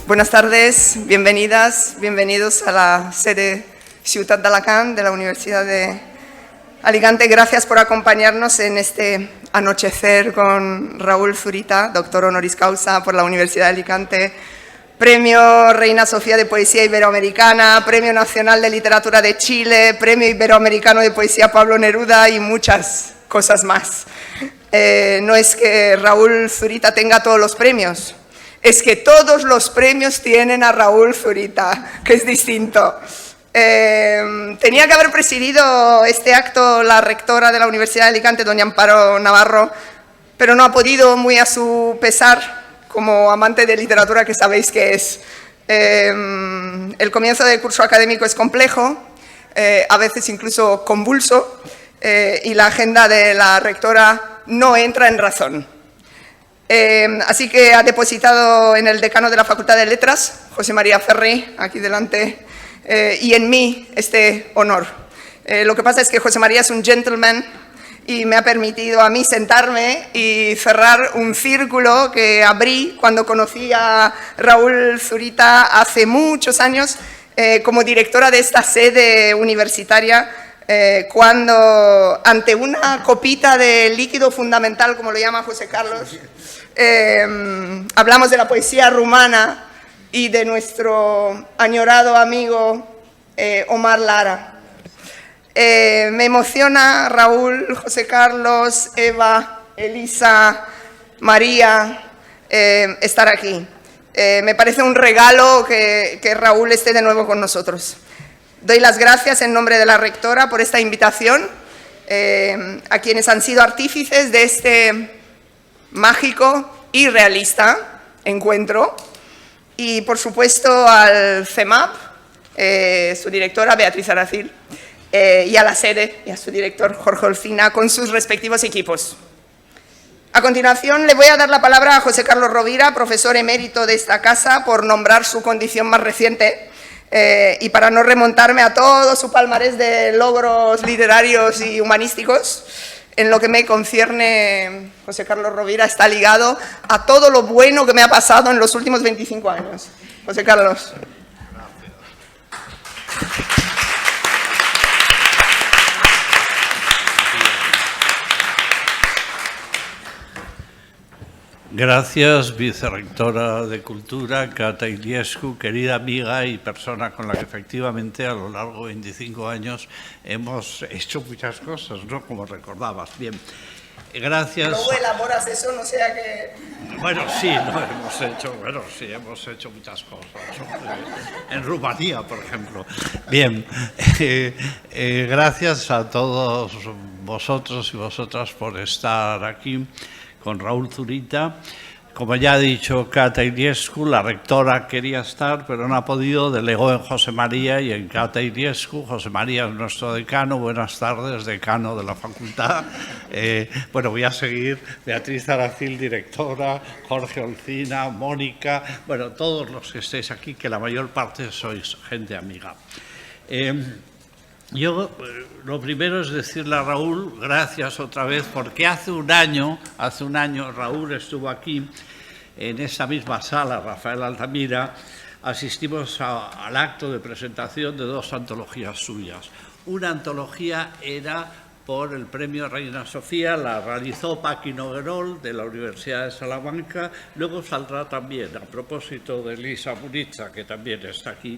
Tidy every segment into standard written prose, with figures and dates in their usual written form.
Buenas tardes, bienvenidas, bienvenidos a la sede Ciutat d'Alacant de la Universidad de Alicante. Gracias por acompañarnos en este anochecer con Raúl Zurita, doctor honoris causa por la Universidad de Alicante, Premio Reina Sofía de Poesía Iberoamericana, Premio Nacional de Literatura de Chile, Premio Iberoamericano de Poesía Pablo Neruda y muchas cosas más. No es que Raúl Zurita tenga todos los premios, es que todos los premios tienen a Raúl Zurita, que es distinto. Tenía que haber presidido este acto la rectora de la Universidad de Alicante, doña Amparo Navarro, pero no ha podido, muy a su pesar, como amante de literatura que sabéis que es. El comienzo del curso académico es complejo, a veces incluso convulso, y la agenda de la rectora no entra en razón. Así que ha depositado en el decano de la Facultad de Letras, José María Ferri, aquí delante, y en mí este honor. Lo que pasa es que José María es un gentleman y me ha permitido a mí sentarme y cerrar un círculo que abrí cuando conocí a Raúl Zurita hace muchos años como directora de esta sede universitaria, cuando ante una copita de líquido fundamental, como lo llama José Carlos, hablamos de la poesía rumana y de nuestro añorado amigo Omar Lara. Me emociona Raúl, José Carlos, Eva, Elisa, María, estar aquí. Me parece un regalo que Raúl esté de nuevo con nosotros. Doy las gracias en nombre de la rectora por esta invitación, a quienes han sido artífices de este mágico y realista encuentro, y por supuesto al CEMAP, su directora Beatriz Aracil, y a la sede y a su director Jorge Olcina con sus respectivos equipos. A continuación le voy a dar la palabra a José Carlos Rovira, profesor emérito de esta casa, por nombrar su condición más reciente, y para no remontarme a todo su palmarés de logros literarios y humanísticos. En lo que me concierne, José Carlos Rovira está ligado a todo lo bueno que me ha pasado en los últimos 25 años. José Carlos. Gracias, vicerrectora de Cultura, Cata Iliescu, querida amiga y persona con la que efectivamente a lo largo de 25 años hemos hecho muchas cosas, ¿no? Como recordabas. Bien, gracias. Luego elaboras eso, no sea que... Bueno, sí, no hemos hecho, bueno, sí, hemos hecho muchas cosas, ¿no? En Rumanía, por ejemplo. Bien, gracias a todos vosotros y vosotras por estar aquí con Raúl Zurita. Como ya ha dicho Cata Iliescu, la rectora quería estar, pero no ha podido, delegó en José María y en Cata Iliescu. José María es nuestro decano. Buenas tardes, decano de la facultad. Bueno, voy a seguir. Beatriz Aracil, directora, Jorge Olcina, Mónica, bueno, todos los que estéis aquí, que la mayor parte sois gente amiga. Yo lo primero es decirle a Raúl gracias otra vez, porque hace un año Raúl estuvo aquí en esa misma sala, Rafael Altamira, asistimos al acto de presentación de dos antologías suyas. Una antología era por el Premio Reina Sofía, la realizó Paqui Noguerol de la Universidad de Salamanca, luego saldrá también, a propósito de Elisa Muniza, que también está aquí,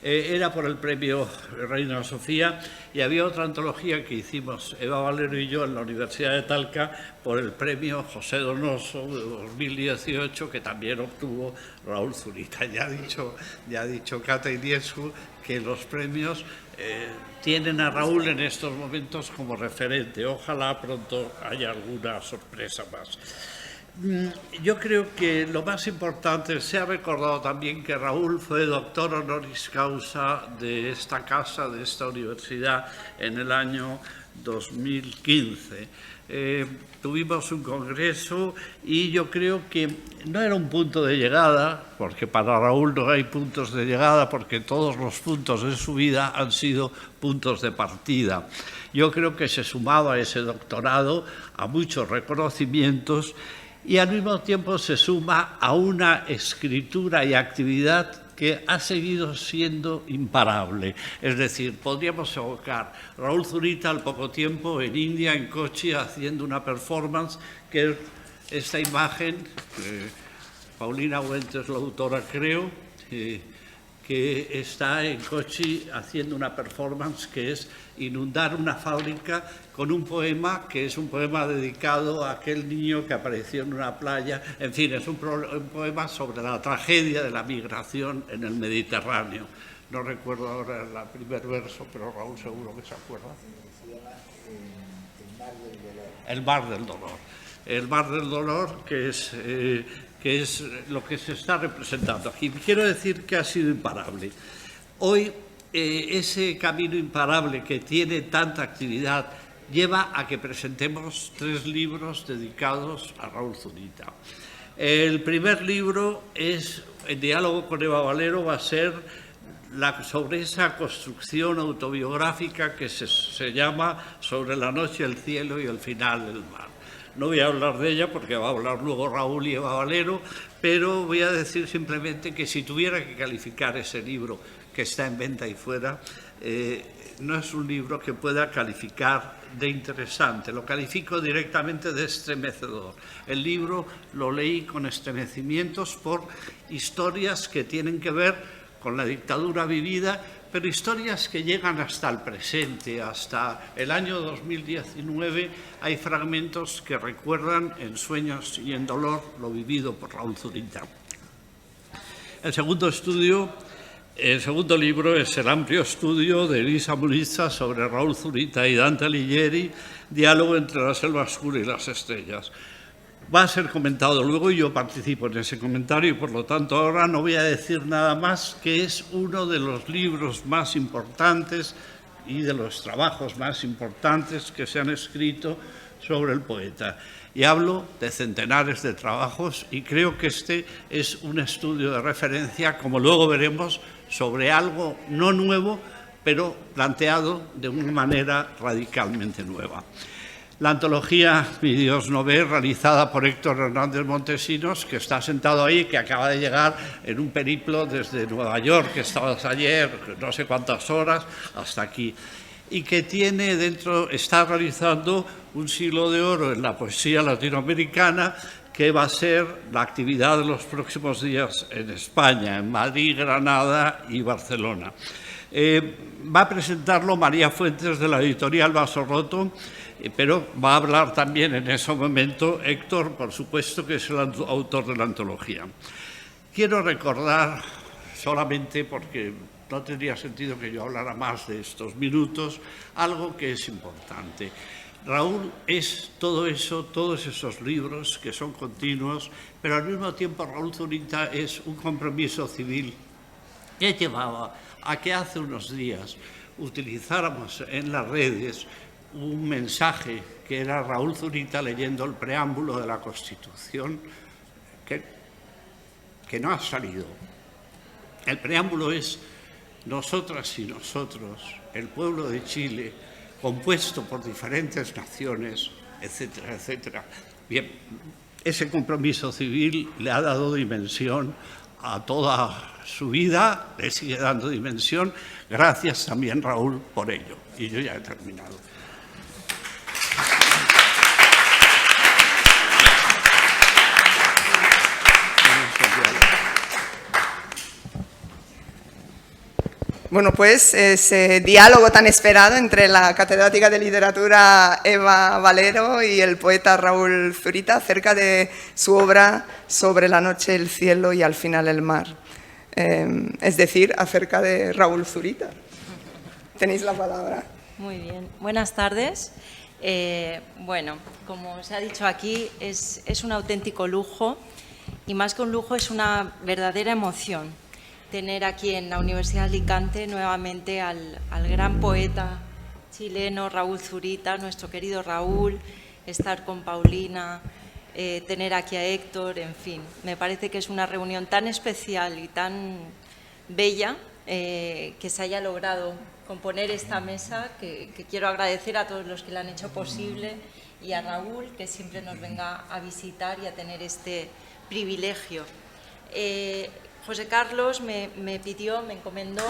era por el Premio Reina Sofía, y había otra antología que hicimos Eva Valero y yo en la Universidad de Talca por el Premio José Donoso de 2018, que también obtuvo Raúl Zurita. Ya ha dicho Cata Iliescu que los premios tienen a Raúl en estos momentos como referente. Ojalá pronto haya alguna sorpresa más. Yo creo que lo más importante, se ha recordado también que Raúl fue doctor honoris causa de esta casa, de esta universidad, en el año 2015. Tuvimos un congreso y yo creo que no era un punto de llegada, porque para Raúl no hay puntos de llegada, porque todos los puntos de su vida han sido puntos de partida. Yo creo que se sumaba a ese doctorado a muchos reconocimientos y al mismo tiempo se suma a una escritura y actividad que ha seguido siendo imparable. Es decir, podríamos evocar a Raúl Zurita al poco tiempo en India, en Kochi, haciendo una performance que es esta imagen, Paulina Huente es la autora, creo, que está en Kochi haciendo una performance que es inundar una fábrica con un poema que es un poema dedicado a aquel niño que apareció en una playa. En fin, es un poema sobre la tragedia de la migración en el Mediterráneo. No recuerdo ahora el primer verso, pero Raúl seguro que se acuerda. El mar del dolor. El mar del dolor, que es lo que se está representando aquí. Quiero decir que ha sido imparable. Hoy ese camino imparable que tiene tanta actividad lleva a que presentemos 3 libros dedicados a Raúl Zurita. El primer libro es, en diálogo con Eva Valero, va a ser sobre esa construcción autobiográfica que se llama Sobre la noche, el cielo y el final del mar. No voy a hablar de ella porque va a hablar luego Raúl y Eva Valero, pero voy a decir simplemente que si tuviera que calificar ese libro que está en venta y fuera, no es un libro que pueda calificar de interesante, lo califico directamente de estremecedor. El libro lo leí con estremecimientos por historias que tienen que ver con la dictadura vivida, pero historias que llegan hasta el presente, hasta el año 2019. Hay fragmentos que recuerdan en Sueños y en Dolor lo vivido por Raúl Zurita. El segundo libro es el amplio estudio de Elisa Muniza sobre Raúl Zurita y Dante Alighieri, Diálogo entre la selva oscura y las estrellas. Va a ser comentado luego y yo participo en ese comentario y por lo tanto ahora no voy a decir nada más, que es uno de los libros más importantes y de los trabajos más importantes que se han escrito sobre el poeta. Y hablo de centenares de trabajos y creo que este es un estudio de referencia, como luego veremos, sobre algo no nuevo, pero planteado de una manera radicalmente nueva. La antología Mi Dios no ve, realizada por Héctor Hernández Montesinos, que está sentado ahí, que acaba de llegar en un periplo desde Nueva York, que estabas ayer, no sé cuántas horas, hasta aquí, y que tiene dentro, está realizando un siglo de oro en la poesía latinoamericana, que va a ser la actividad de los próximos días en España, en Madrid, Granada y Barcelona. Va a presentarlo María Fuentes, de la editorial Vaso Roto, pero va a hablar también en ese momento Héctor, por supuesto, que es el autor de la antología. Quiero recordar, solamente porque no tendría sentido que yo hablara más de estos minutos, algo que es importante. Raúl es todo eso, todos esos libros que son continuos, pero al mismo tiempo Raúl Zurita es un compromiso civil que llevaba a que hace unos días utilizáramos en las redes un mensaje que era Raúl Zurita leyendo el preámbulo de la Constitución, que no ha salido. El preámbulo es: nosotras y nosotros, el pueblo de Chile, compuesto por diferentes naciones, etcétera, etcétera. Bien, ese compromiso civil le ha dado dimensión a toda su vida, le sigue dando dimensión. Gracias también, Raúl, por ello. Y yo ya he terminado. Bueno, pues ese diálogo tan esperado entre la catedrática de literatura Eva Valero y el poeta Raúl Zurita acerca de su obra Sobre la noche, el cielo y al final el mar. Es decir, acerca de Raúl Zurita. Tenéis la palabra. Muy bien. Buenas tardes. Bueno, como se ha dicho aquí, es un auténtico lujo y más que un lujo es una verdadera emoción tener aquí en la Universidad de Alicante nuevamente al gran poeta chileno Raúl Zurita, nuestro querido Raúl, estar con Paulina, tener aquí a Héctor, en fin. Me parece que es una reunión tan especial y tan bella que se haya logrado componer esta mesa, que quiero agradecer a todos los que la han hecho posible y a Raúl, que siempre nos venga a visitar y a tener este privilegio. José Carlos me encomendó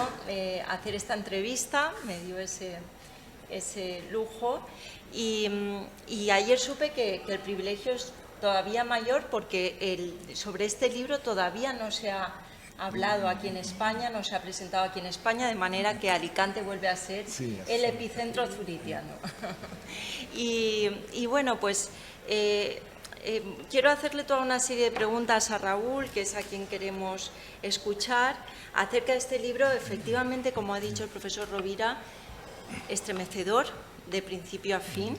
hacer esta entrevista, me dio ese lujo y ayer supe que el privilegio es todavía mayor porque sobre este libro todavía no se ha hablado aquí en España, no se ha presentado aquí en España, de manera que Alicante vuelve a ser el epicentro zuritiano. Y bueno, pues quiero hacerle toda una serie de preguntas a Raúl, que es a quien queremos escuchar, acerca de este libro, efectivamente, como ha dicho el profesor Rovira, estremecedor de principio a fin,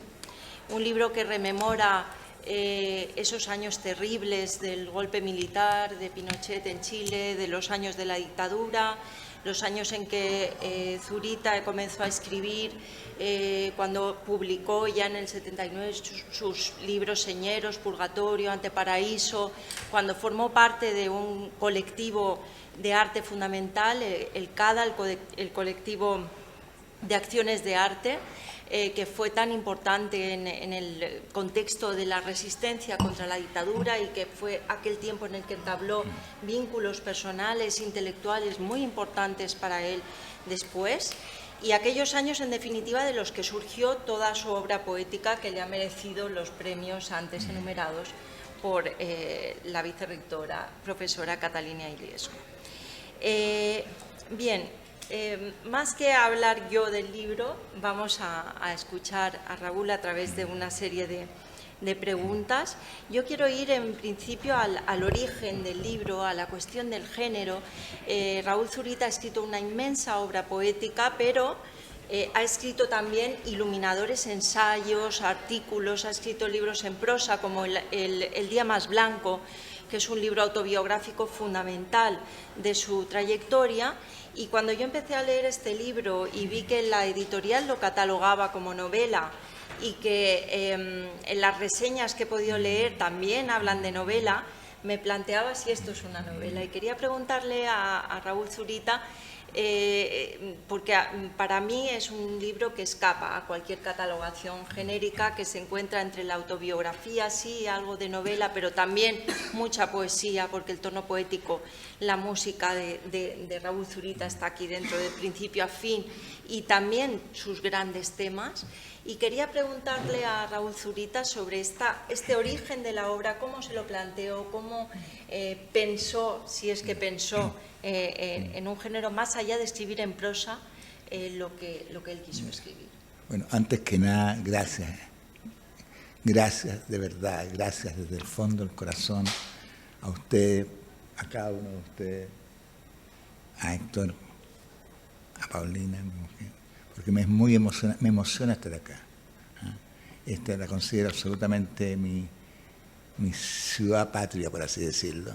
un libro que rememora esos años terribles del golpe militar, de Pinochet en Chile, de los años de la dictadura, los años en que Zurita comenzó a escribir, cuando publicó ya en el 79 sus libros señeros, Purgatorio, Anteparaíso, cuando formó parte de un colectivo de arte fundamental, el CADA, el colectivo de acciones de arte, que fue tan importante en el contexto de la resistencia contra la dictadura y que fue aquel tiempo en el que entabló vínculos personales, intelectuales muy importantes para él después, y aquellos años, en definitiva, de los que surgió toda su obra poética, que le ha merecido los premios antes enumerados por la vicerrectora, profesora Catalina Iliescu. Bien. Más que hablar yo del libro, vamos a escuchar a Raúl a través de una serie de preguntas. Yo quiero ir en principio al origen del libro, a la cuestión del género. Raúl Zurita ha escrito una inmensa obra poética, pero ha escrito también iluminadores ensayos, artículos, ha escrito libros en prosa como El día más blanco, que es un libro autobiográfico fundamental de su trayectoria. Y cuando yo empecé a leer este libro y vi que la editorial lo catalogaba como novela y que en las reseñas que he podido leer también hablan de novela, me planteaba si esto es una novela. Y quería preguntarle a Raúl Zurita, porque para mí es un libro que escapa a cualquier catalogación genérica, que se encuentra entre la autobiografía, sí, algo de novela, pero también mucha poesía, porque el tono poético, la música de Raúl Zurita está aquí dentro, de principio a fin, y también sus grandes temas. Y quería preguntarle a Raúl Zurita sobre este origen de la obra, cómo se lo planteó, cómo pensó, si es que pensó, en un género más allá de escribir en prosa, lo que él quiso escribir. Bueno, antes que nada, gracias. Gracias, de verdad, gracias desde el fondo del corazón a usted, a cada uno de ustedes, a Héctor, a Paulina, mi mujer, porque me emociona estar acá. Esta la considero absolutamente mi ciudad patria, por así decirlo.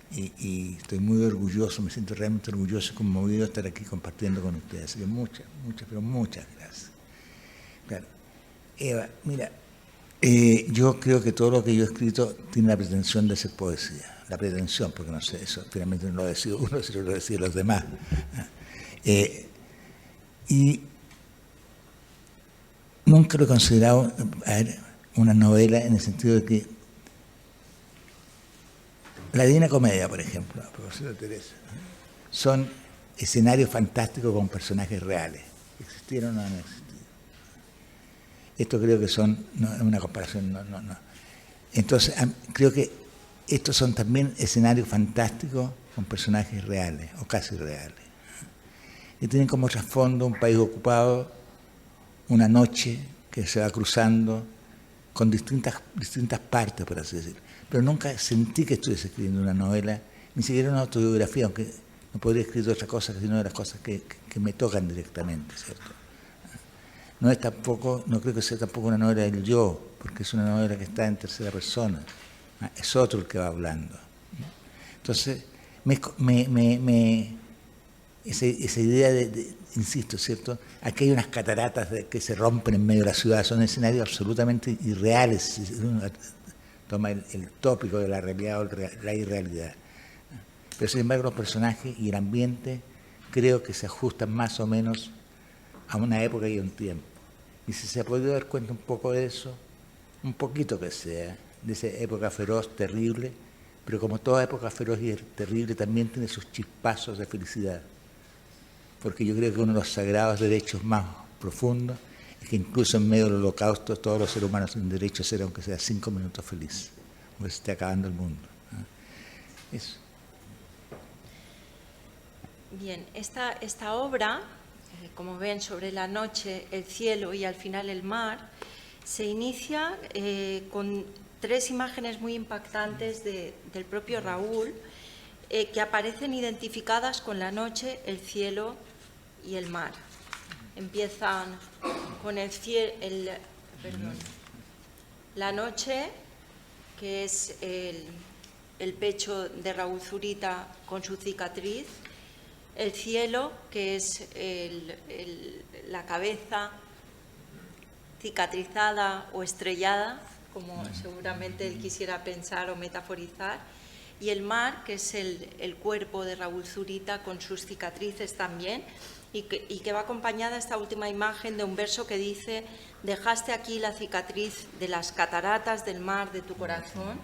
Y estoy muy orgulloso, me siento realmente orgulloso y conmovido de estar aquí compartiendo con ustedes. Así que muchas gracias. Claro. Eva, mira, yo creo que todo lo que yo he escrito tiene la pretensión de ser poesía. La pretensión, porque no sé, eso finalmente no lo decido uno, sino lo deciden los demás. Y nunca lo he considerado una novela en el sentido de que la Divina Comedia, por ejemplo, a propósito de Teresa, son escenarios fantásticos con personajes reales. ¿Existieron o no han existido? Esto creo que son, no es una comparación, no. Entonces, creo que estos son también escenarios fantásticos con personajes reales, o casi reales. Y tienen como trasfondo un país ocupado, una noche que se va cruzando con distintas partes, por así decirlo. Pero nunca sentí que estuviese escribiendo una novela, ni siquiera una autobiografía, aunque no podría escribir otra cosa sino de las cosas que me tocan directamente, ¿cierto? No es tampoco, no creo que sea tampoco una novela del yo, porque es una novela que está en tercera persona, es otro el que va hablando. Entonces, esa idea insisto, ¿cierto? Aquí hay unas cataratas que se rompen en medio de la ciudad, son escenarios absolutamente irreales. Uno toma el tópico de la realidad o la irrealidad. Pero sin embargo los personajes y el ambiente creo que se ajustan más o menos a una época y a un tiempo. Y si se ha podido dar cuenta un poco de eso, un poquito que sea, de esa época feroz, terrible, pero como toda época feroz y terrible también tiene sus chispazos de felicidad. Porque yo creo que uno de los sagrados derechos más profundos es que incluso en medio del holocausto todos los seres humanos tienen derecho a ser, aunque sea 5 minutos feliz, aunque se esté acabando el mundo. Eso. Bien, esta obra, como ven, sobre la noche, el cielo y al final el mar, se inicia con 3 imágenes muy impactantes del propio Raúl, que aparecen identificadas con la noche, el cielo y el mar. Empiezan con la noche, que es el pecho de Raúl Zurita con su cicatriz, el cielo, que es la cabeza cicatrizada o estrellada, como seguramente él quisiera pensar o metaforizar, y el mar, que es el cuerpo de Raúl Zurita con sus cicatrices también, y que va acompañada esta última imagen de un verso que dice: dejaste aquí la cicatriz de las cataratas del mar de tu corazón,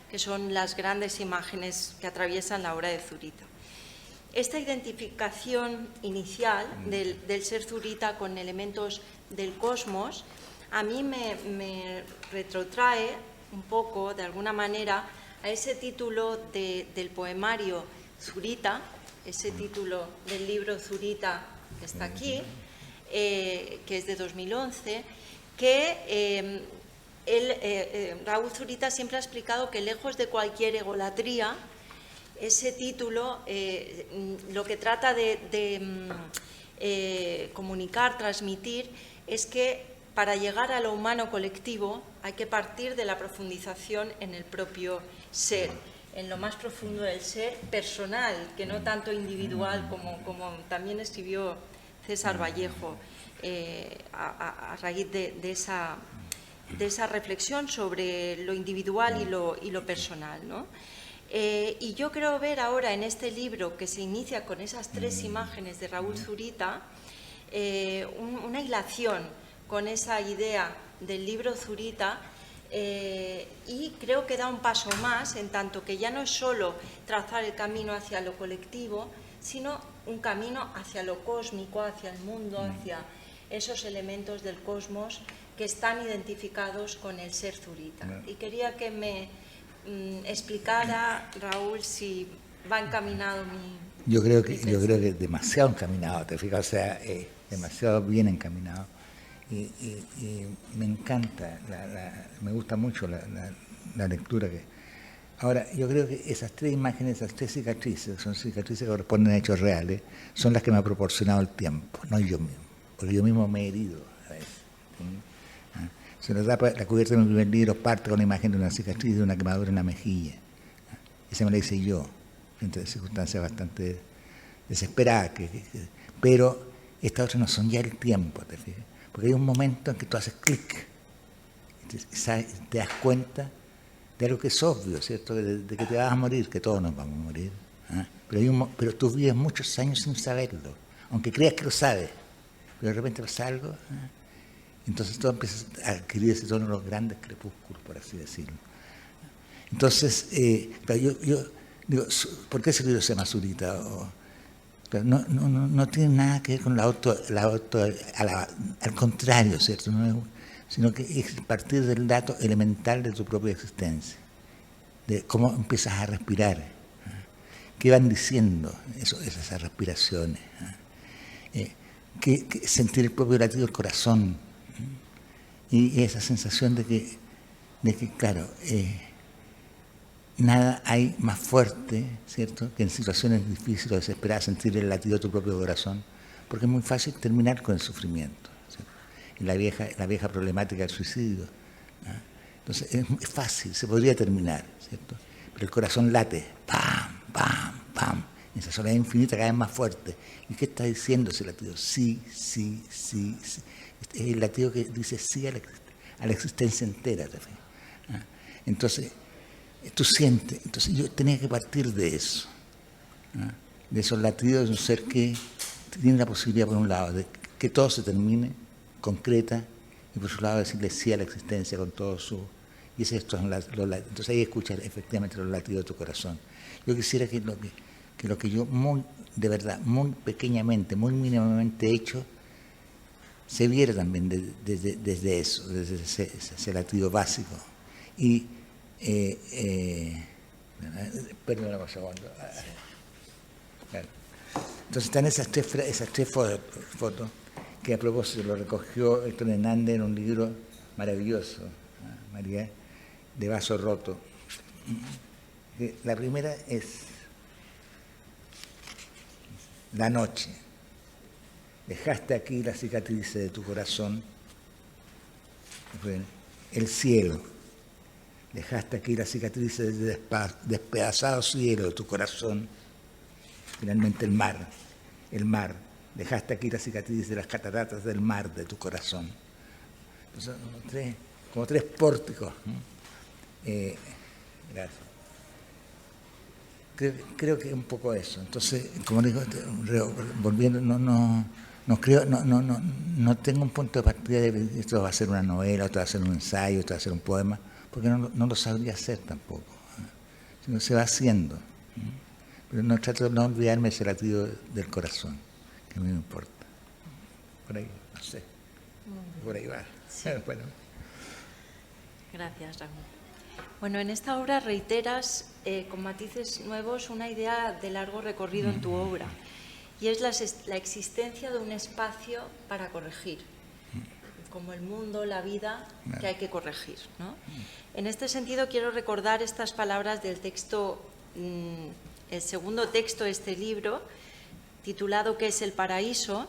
que son las grandes imágenes que atraviesan la obra de Zurita. Esta identificación inicial del ser Zurita con elementos del cosmos a mí me retrotrae un poco, de alguna manera, a ese título del poemario Zurita, ese título del libro Zurita que está aquí, que es de 2011, que Raúl Zurita siempre ha explicado que lejos de cualquier egolatría, ese título lo que trata de comunicar, transmitir, es que para llegar a lo humano colectivo hay que partir de la profundización en el propio ser, en lo más profundo del ser personal, que no tanto individual como también escribió César Vallejo a raíz de esa reflexión sobre lo individual y lo personal, ¿no? Y yo creo ver ahora en este libro, que se inicia con esas 3 imágenes de Raúl Zurita, una hilación con esa idea del libro Zurita, y creo que da un paso más, en tanto que ya no es solo trazar el camino hacia lo colectivo, sino un camino hacia lo cósmico, hacia el mundo, hacia esos elementos del cosmos que están identificados con el ser Zurita. Y quería que me explicara, Raúl, si va encaminado mi... Yo creo que demasiado encaminado, te fijas, o sea, demasiado bien encaminado. Y me encanta, me gusta mucho la lectura que... Ahora, yo creo que esas 3 imágenes, esas 3 cicatrices, son cicatrices que corresponden a hechos reales, son las que me ha proporcionado el tiempo, no yo mismo, porque yo mismo me he herido a veces. ¿Sí? La cubierta de mi primer libro parte con la imagen de una cicatriz de una quemadura en la mejilla. Esa me la hice yo, frente a circunstancias bastante desesperadas, pero estas otras no son ya el tiempo, te fijas. Porque hay un momento en que tú haces clic, te das cuenta de algo que es obvio, ¿cierto? De que te vas a morir, que todos nos vamos a morir. ¿Ah? Pero tú vives muchos años sin saberlo, aunque creas que lo sabes, pero de repente pasa algo, ¿ah? Entonces todo empieza a adquirir ese tono de los grandes crepúsculos, por así decirlo. Entonces, yo digo, ¿por qué ese libro se llama Zurita? No tiene nada que ver con al contrario, ¿cierto? Sino que es partir del dato elemental de tu propia existencia, de cómo empiezas a respirar, qué van diciendo esas respiraciones, que sentir el propio latido del corazón, y esa sensación de que claro, nada hay más fuerte, ¿cierto?, que en situaciones difíciles o desesperadas sentir el latido de tu propio corazón, porque es muy fácil terminar con el sufrimiento, ¿cierto? Y la vieja problemática del suicidio, ¿no? Entonces es fácil, se podría terminar, ¿cierto? Pero el corazón late, pam, pam, pam, en esa soledad infinita cada vez más fuerte. ¿Y qué está diciendo ese latido? Sí, sí, sí, sí. Es el latido que dice sí a la existencia entera, ¿te fijas? Entonces, tú sientes, entonces yo tenía que partir de eso, ¿no? De esos latidos de un ser que tiene la posibilidad, por un lado, de que todo se termine, concreta, y por su lado decirle sí a la existencia con todo su... Y entonces ahí escuchas efectivamente los latidos de tu corazón. Yo quisiera que lo que yo de verdad, muy pequeñamente, muy mínimamente he hecho, se viera también desde eso, desde ese latido básico. Y, perdón un segundo. Claro. Entonces están esas tres fotos que a propósito lo recogió Héctor Hernández en un libro maravilloso, María, de Vaso Roto. La primera es la noche. Dejaste aquí las cicatrices de tu corazón. El cielo. Dejaste aquí las cicatrices del despedazado cielo de tu corazón. Finalmente el mar. Dejaste aquí las cicatrices de las cataratas del mar de tu corazón. Entonces, como tres pórticos. Gracias. Creo que es un poco eso. Entonces, como digo, volviendo, no tengo un punto de partida de esto va a ser una novela, esto va a ser un ensayo, esto va a ser un poema, porque no lo sabría hacer tampoco. Sino se va haciendo. Pero no trato de no olvidarme ese latido del corazón, que a mí me importa. Por ahí, no sé. Por ahí va. Sí. Bueno. Gracias, Raúl. Bueno, en esta obra reiteras con matices nuevos una idea de largo recorrido en tu obra, y es la existencia de un espacio para corregir, como el mundo, la vida, que hay que corregir, ¿no? En este sentido, quiero recordar estas palabras del texto, el segundo texto de este libro, titulado ¿Qué es el paraíso?,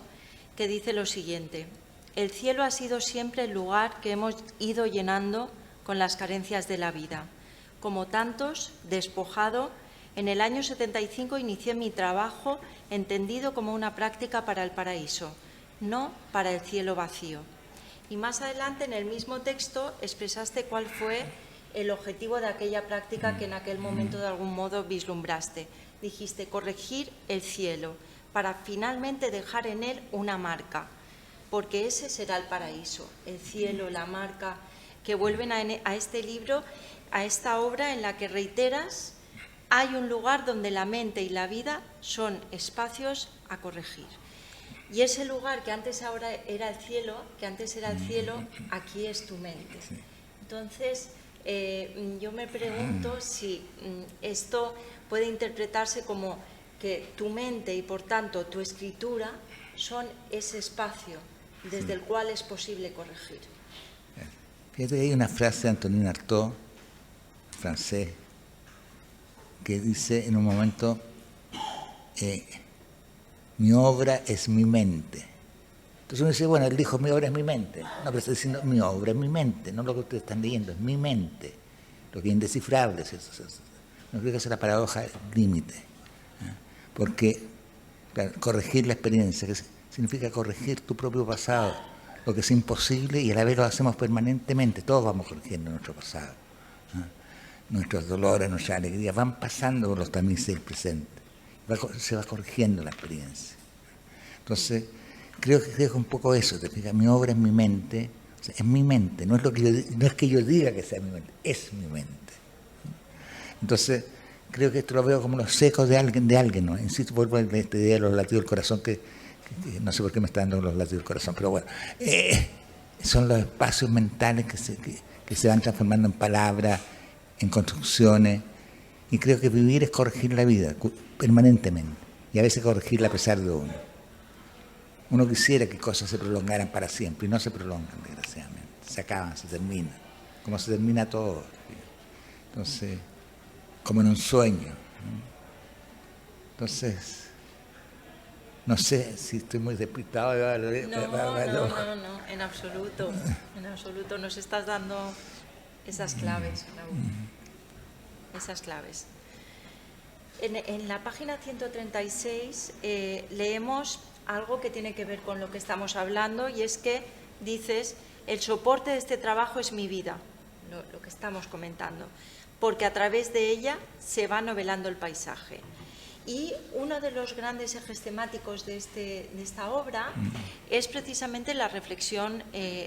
que dice lo siguiente: el cielo ha sido siempre el lugar que hemos ido llenando con las carencias de la vida. Como tantos, despojado, en el año 75 inicié mi trabajo entendido como una práctica para el paraíso, no para el cielo vacío. Y más adelante, en el mismo texto, expresaste cuál fue el objetivo de aquella práctica que en aquel momento de algún modo vislumbraste. Dijiste corregir el cielo para finalmente dejar en él una marca, porque ese será el paraíso, el cielo, la marca, que vuelven a este libro, a esta obra en la que reiteras: hay un lugar donde la mente y la vida son espacios a corregir. Y ese lugar que antes ahora era el cielo, aquí es tu mente. Entonces, yo me pregunto si esto puede interpretarse como que tu mente y, por tanto, tu escritura son ese espacio desde el cual es posible corregir. Fíjate que hay una frase de Antonin Artaud, francés, que dice en un momento, mi obra es mi mente. Entonces uno dice, bueno, él dijo, mi obra es mi mente. No, pero está diciendo, mi obra es mi mente, no lo que ustedes están leyendo, es mi mente. Lo que es indescifrable es eso. No creo que sea la paradoja del límite. Porque claro, corregir la experiencia, que significa corregir tu propio pasado, lo que es imposible, y a la vez lo hacemos permanentemente. Todos vamos corrigiendo nuestro pasado. Nuestros dolores, nuestras alegrías van pasando por los tamices del presente. Se va corrigiendo la experiencia. Entonces, creo que es un poco eso. Te fijas, mi obra es mi mente. O sea, es mi mente. No es que yo diga que sea mi mente. Es mi mente. Entonces, creo que esto lo veo como los ecos de alguien, ¿no? Insisto, vuelvo a esta idea de los latidos del corazón, que no sé por qué me están dando los latidos del corazón, pero bueno, son los espacios mentales que se van transformando en palabras, en construcciones, y creo que vivir es corregir la vida permanentemente, y a veces corregirla a pesar de uno. Uno quisiera que cosas se prolongaran para siempre, y no se prolongan, desgraciadamente, se acaban, se terminan, como se termina todo. Entonces, como en un sueño. Entonces, no sé si estoy muy despistado. No, en absoluto. En absoluto. Nos estás dando esas claves, Raúl. Esas claves. En la página 136 leemos algo que tiene que ver con lo que estamos hablando, y es que dices, el soporte de este trabajo es mi vida, lo que estamos comentando, porque a través de ella se va novelando el paisaje. Y uno de los grandes ejes temáticos de esta obra es precisamente la reflexión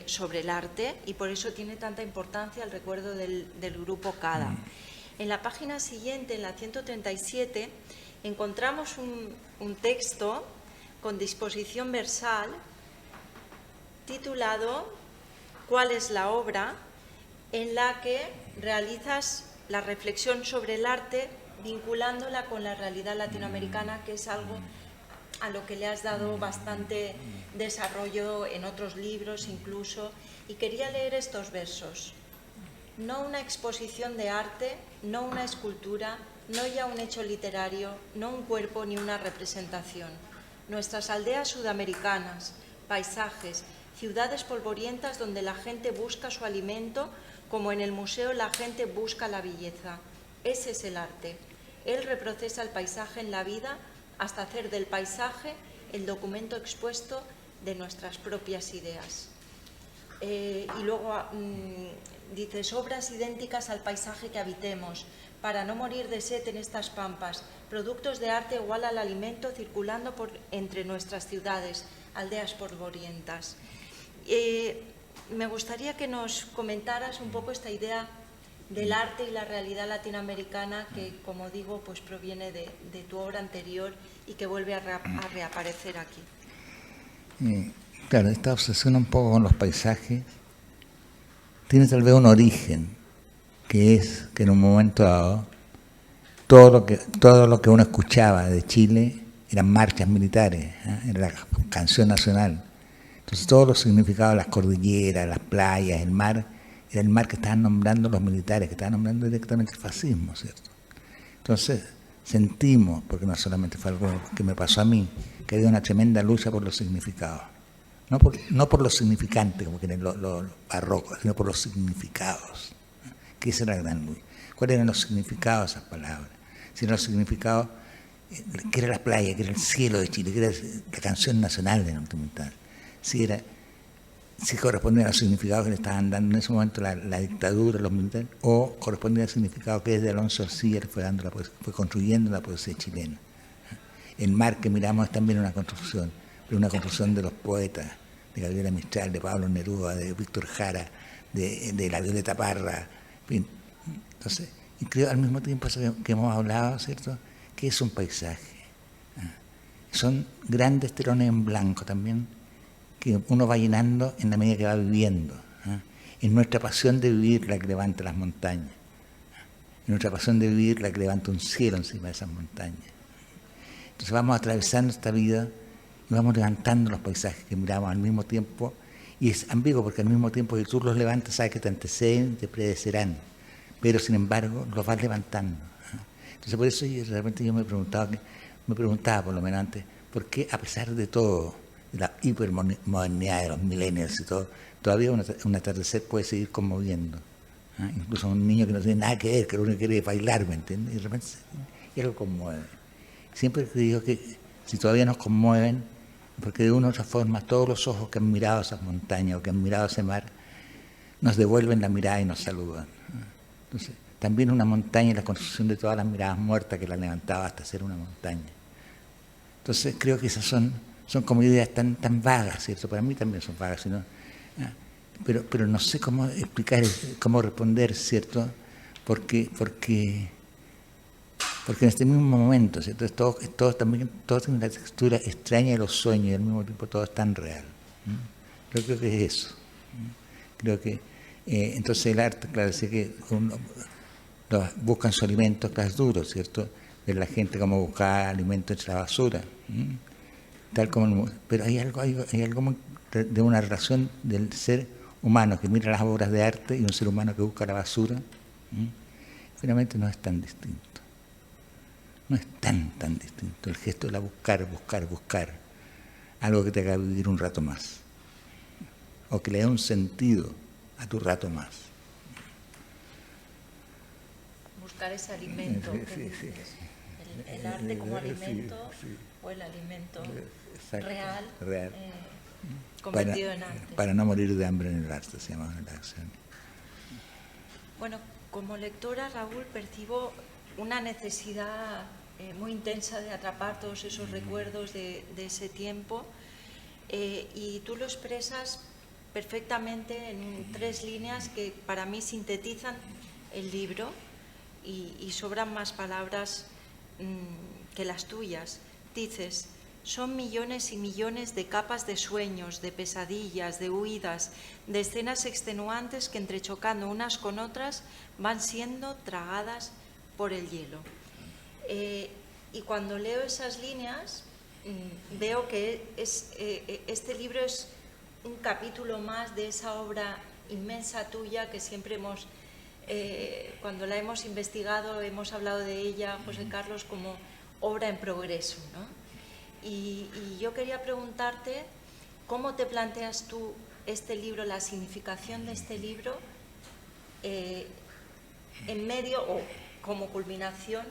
sobre el arte, y por eso tiene tanta importancia el recuerdo del grupo CADA. En la página siguiente, en la 137, encontramos un texto con disposición versal titulado ¿Cuál es la obra?, en la que realizas la reflexión sobre el arte vinculándola con la realidad latinoamericana, que es algo a lo que le has dado bastante desarrollo en otros libros incluso, y quería leer estos versos. No una exposición de arte, no una escultura, no ya un hecho literario, no un cuerpo ni una representación. Nuestras aldeas sudamericanas, paisajes, ciudades polvorientas donde la gente busca su alimento, como en el museo la gente busca la belleza. Ese es el arte. Él reprocesa el paisaje en la vida hasta hacer del paisaje el documento expuesto de nuestras propias ideas. Y luego dices, obras idénticas al paisaje que habitemos, para no morir de sed en estas pampas, productos de arte igual al alimento circulando entre nuestras ciudades, aldeas polvorientas. Me gustaría que nos comentaras un poco esta idea del arte y la realidad latinoamericana que, como digo, pues proviene de tu obra anterior y que vuelve a reaparecer aquí. Claro, esta obsesión un poco con los paisajes tiene tal vez un origen, que es que en un momento dado todo lo que uno escuchaba de Chile eran marchas militares, era la canción nacional. Entonces todos los significados de las cordilleras, las playas, el mar, era el mar que estaban nombrando los militares, que estaban nombrando directamente el fascismo, ¿cierto? Entonces sentimos, porque no solamente fue algo que me pasó a mí, que había una tremenda lucha por los significados. No por los significantes, como quieren los barrocos, sino por los significados, que esa era la gran lucha. ¿Cuáles eran los significados de esas palabras? Si eran los significados, que era la playa, que era el cielo de Chile, que era la canción nacional de la instrumental. Si correspondía a los significados que le estaban dando en ese momento la dictadura, los militares, o correspondía al significado que desde Alonso Arcilla fue construyendo la poesía chilena. El mar que miramos es también una construcción, pero una construcción de los poetas, de Gabriela Mistral, de Pablo Neruda, de Víctor Jara, de la Violeta Parra, en fin. Entonces, y creo al mismo tiempo que hemos hablado, ¿cierto?, que es un paisaje. Son grandes telones en blanco también, que uno va llenando en la medida que va viviendo. Es nuestra pasión de vivir la que levanta las montañas. Es nuestra pasión de vivir la que levanta un cielo encima de esas montañas. Entonces vamos atravesando esta vida y vamos levantando los paisajes que miramos al mismo tiempo, y es ambiguo porque al mismo tiempo que tú los levantas sabes que te anteceden, te predecerán, pero sin embargo los vas levantando. Entonces por eso de repente yo me preguntaba por lo menos antes, ¿por qué a pesar de todo, de la hipermodernidad de los millennials y todo, todavía un atardecer puede seguir conmoviendo? Incluso un niño que no tiene nada que ver, que lo único que quiere es bailar, ¿me entiendes? Y de repente algo conmueve. Siempre digo que si todavía nos conmueven, porque de una u otra forma todos los ojos que han mirado esas montañas o que han mirado ese mar nos devuelven la mirada y nos saludan. Entonces, también una montaña y la construcción de todas las miradas muertas que la levantaba hasta ser una montaña. Entonces creo que esas son como ideas tan vagas, ¿cierto? Para mí también son vagas, ¿no? Pero no sé cómo explicar, cómo responder, ¿cierto? Porque en este mismo momento, ¿cierto? Todo tiene la textura extraña de los sueños y al mismo tiempo todo es tan real. Yo creo que es eso. Creo que entonces el arte, claro, sé que buscan su alimento, claro, es duro, ¿cierto? Ver la gente como buscar alimento entre la basura. Tal como pero hay algo de una relación del ser humano que mira las obras de arte y un ser humano que busca la basura. Finalmente no es tan distinto. No es tan distinto. El gesto de la buscar algo que te haga vivir un rato más o que le dé un sentido a tu rato más. Buscar ese alimento. Sí. El arte como alimento, sí. O el alimento real. Convertido en arte. Para no morir de hambre en el arte, se llama la acción. Bueno, como lectora, Raúl, percibo una necesidad muy intensa de atrapar todos esos recuerdos de ese tiempo, y tú lo expresas perfectamente en 3 líneas que para mí sintetizan el libro y sobran más palabras que las tuyas. Dices: son millones y millones de capas de sueños, de pesadillas, de huidas, de escenas extenuantes que, entrechocando unas con otras, van siendo tragadas por el hielo. Y cuando leo esas líneas, veo que este libro es un capítulo más de esa obra inmensa tuya que siempre hemos, cuando la hemos investigado, hemos hablado de ella, José Carlos, como obra en progreso, ¿no? Y yo quería preguntarte cómo te planteas tú este libro, la significación de este libro, en medio o como culminación,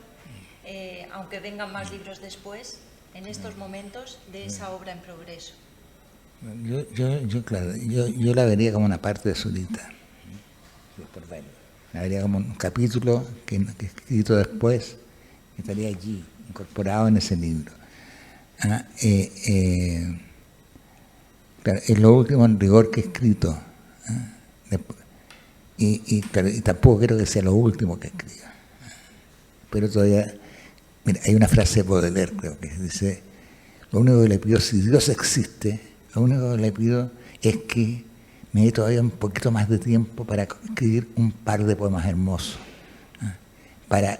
aunque vengan más libros después, en estos momentos de esa obra en progreso. Yo la vería como una parte de Zurita. La vería como un capítulo que escrito después, que estaría allí, incorporado en ese libro. Claro, es lo último en rigor que he escrito. Y tampoco creo que sea lo último que escriba. Pero todavía, mira, hay una frase de Baudelaire, creo que dice: lo único que le pido, si Dios existe, lo único que le pido es que me dé todavía un poquito más de tiempo para escribir un par de poemas hermosos, para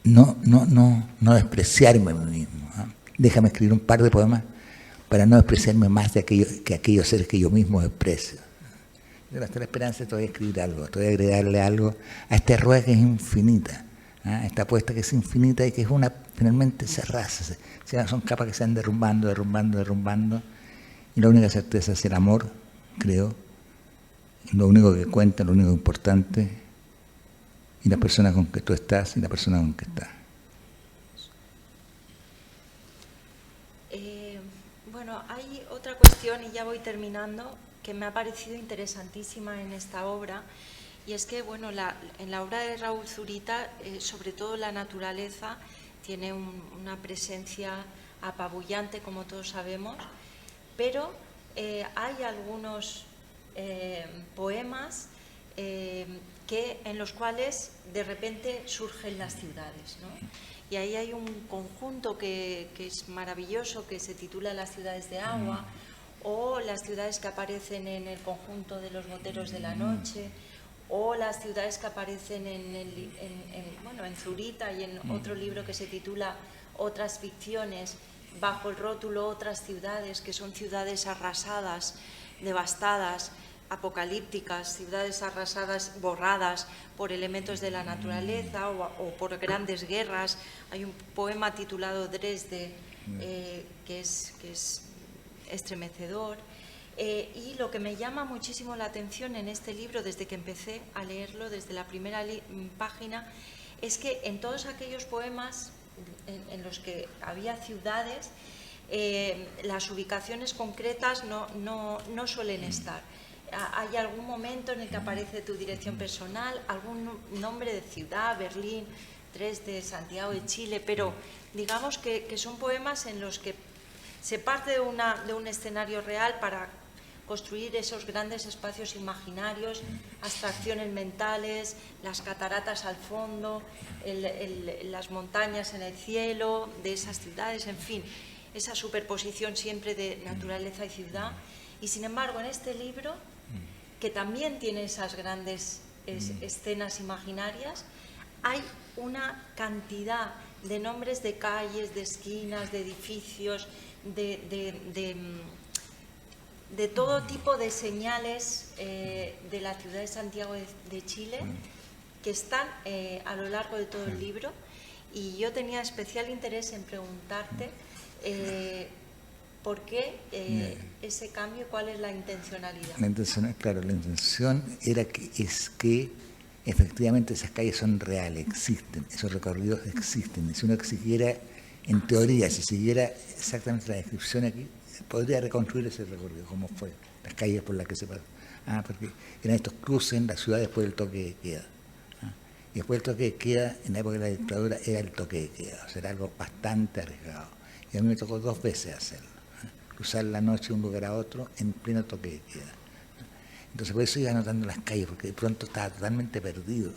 no despreciarme a mí mismo. Déjame escribir un par de poemas para no despreciarme más de aquellos seres que yo mismo desprecio. Yo hasta la esperanza de todavía escribir algo, todavía agregarle algo a esta rueda que es infinita, a esta apuesta que es infinita y que es finalmente cerrada. Son capas que se van derrumbando, y la única certeza es el amor, creo, lo único que cuenta, lo único importante, y la persona con que tú estás y la persona con que estás. Bueno, hay otra cuestión, y ya voy terminando, que me ha parecido interesantísima en esta obra, y es que, bueno, en la obra de Raúl Zurita, sobre todo la naturaleza, tiene una presencia apabullante, como todos sabemos, pero hay algunos poemas en los cuales de repente surgen las ciudades, ¿no? Y ahí hay un conjunto que es maravilloso, que se titula Las ciudades de agua, o las ciudades que aparecen en el conjunto de los moteros de la noche, o las ciudades que aparecen en Zurita y en otro libro que se titula Otras ficciones, bajo el rótulo Otras ciudades, que son ciudades arrasadas, devastadas, apocalípticas, ciudades arrasadas, borradas por elementos de la naturaleza o por grandes guerras. Hay un poema titulado Dresde que es estremecedor. Y lo que me llama muchísimo la atención en este libro, desde que empecé a leerlo, desde la primera página, es que en todos aquellos poemas en los que había ciudades, las ubicaciones concretas no suelen estar. Hay algún momento en el que aparece tu dirección personal, algún nombre de ciudad, Berlín, Dresde, Santiago de Chile, pero digamos que son poemas en los que se parte de un escenario real para construir esos grandes espacios imaginarios, abstracciones mentales, las cataratas al fondo, las montañas en el cielo de esas ciudades, en fin, esa superposición siempre de naturaleza y ciudad. Y sin embargo, en este libro, que también tiene esas grandes escenas imaginarias, hay una cantidad de nombres de calles, de esquinas, de edificios, de todo tipo de señales de la ciudad de Santiago de Chile, que están a lo largo de todo el libro. Y yo tenía especial interés en preguntarte ¿por qué ese cambio? ¿Cuál es la intencionalidad? La intención era que efectivamente esas calles son reales, existen, esos recorridos existen. Y si uno exigiera, en teoría, si siguiera exactamente la descripción aquí, podría reconstruir ese recorrido, como fue, las calles por las que se pasó. Porque eran estos cruces en la ciudad después del toque de queda. Y después el toque de queda, en la época de la dictadura, era el toque de queda, o sea, era algo bastante arriesgado. Y a mí me tocó 2 veces hacerlo, cruzar la noche de un lugar a otro en pleno toque de queda. Entonces por eso iba anotando las calles, porque de pronto estaba totalmente perdido.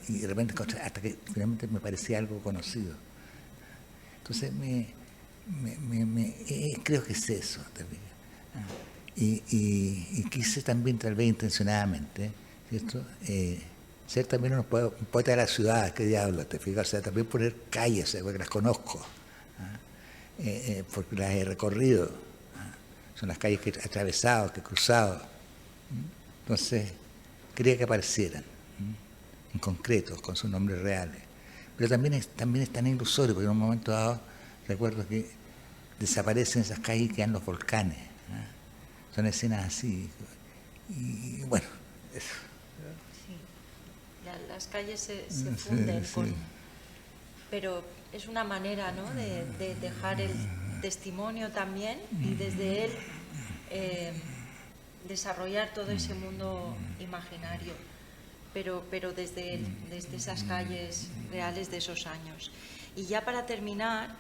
Y de repente, hasta que finalmente me parecía algo conocido. Entonces creo que es eso. Y quise también, tal vez intencionadamente, ¿cierto? Ser también un poeta de la ciudad, qué diablo, te fijas, o sea, también poner calles, porque las conozco, porque las he recorrido, son las calles que he atravesado, que he cruzado. Entonces, quería que aparecieran, en concreto, con sus nombres reales. Pero también es tan ilusorio, porque en un momento dado recuerdo que desaparecen esas calles y quedan los volcanes. Son escenas así. Y bueno, eso. Sí, las calles se funden, sí. pero es una manera, ¿no?, de dejar el testimonio también y desde él desarrollar todo ese mundo imaginario, pero desde él, desde esas calles reales de esos años. Y ya para terminar,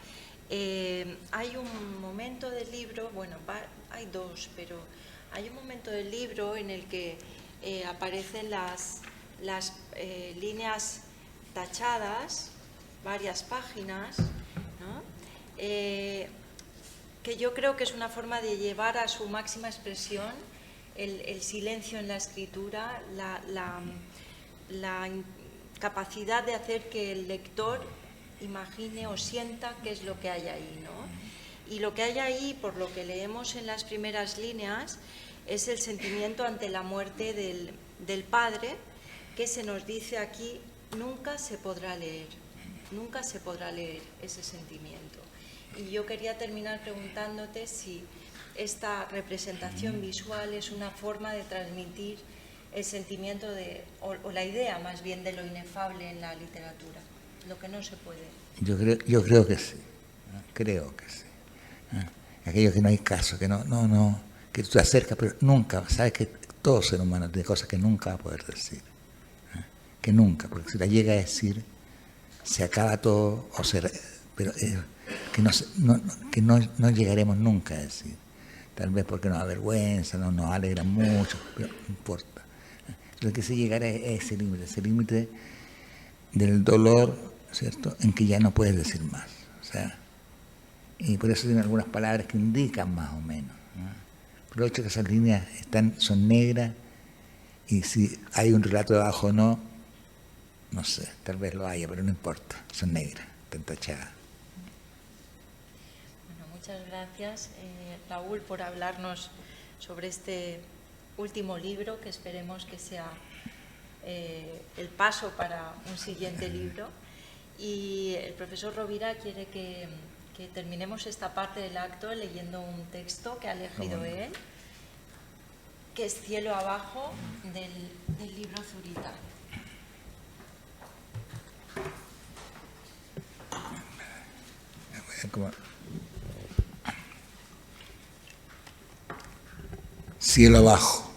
hay un momento del libro, bueno, hay 2, pero hay un momento del libro en el que aparecen las líneas tachadas, varias páginas, ¿no? Que yo creo que es una forma de llevar a su máxima expresión el silencio en la escritura, la capacidad de hacer que el lector imagine o sienta qué es lo que hay ahí, ¿no? Y lo que hay ahí, por lo que leemos en las primeras líneas, es el sentimiento ante la muerte del padre, que se nos dice aquí, nunca se podrá leer ese sentimiento. Y yo quería terminar preguntándote si esta representación visual es una forma de transmitir el sentimiento o la idea más bien de lo inefable en la literatura, lo que no se puede. Yo creo que sí, creo que sí. Aquello que no hay caso, que no, que tú te acercas, pero nunca, sabes que todo ser humano tiene cosas que nunca va a poder decir, que nunca, porque si la llega a decir, se acaba todo, pero que no llegaremos nunca a decir, tal vez porque nos avergüenza, nos alegra mucho, pero no importa. Lo que se llegará es ese límite del dolor, ¿cierto?, en que ya no puedes decir más, o sea, y por eso tiene algunas palabras que indican más o menos, ¿no? Pero el hecho de que esas líneas son negras, y si hay un relato debajo o no sé, tal vez lo haya, pero no importa, son negras, están tachadas. Bueno, muchas gracias, Raúl, por hablarnos sobre este último libro, que esperemos que sea el paso para un siguiente libro. Y el profesor Rovira quiere que terminemos esta parte del acto leyendo un texto que ha elegido él, que es Cielo abajo, del libro Zurita. Cielo abajo.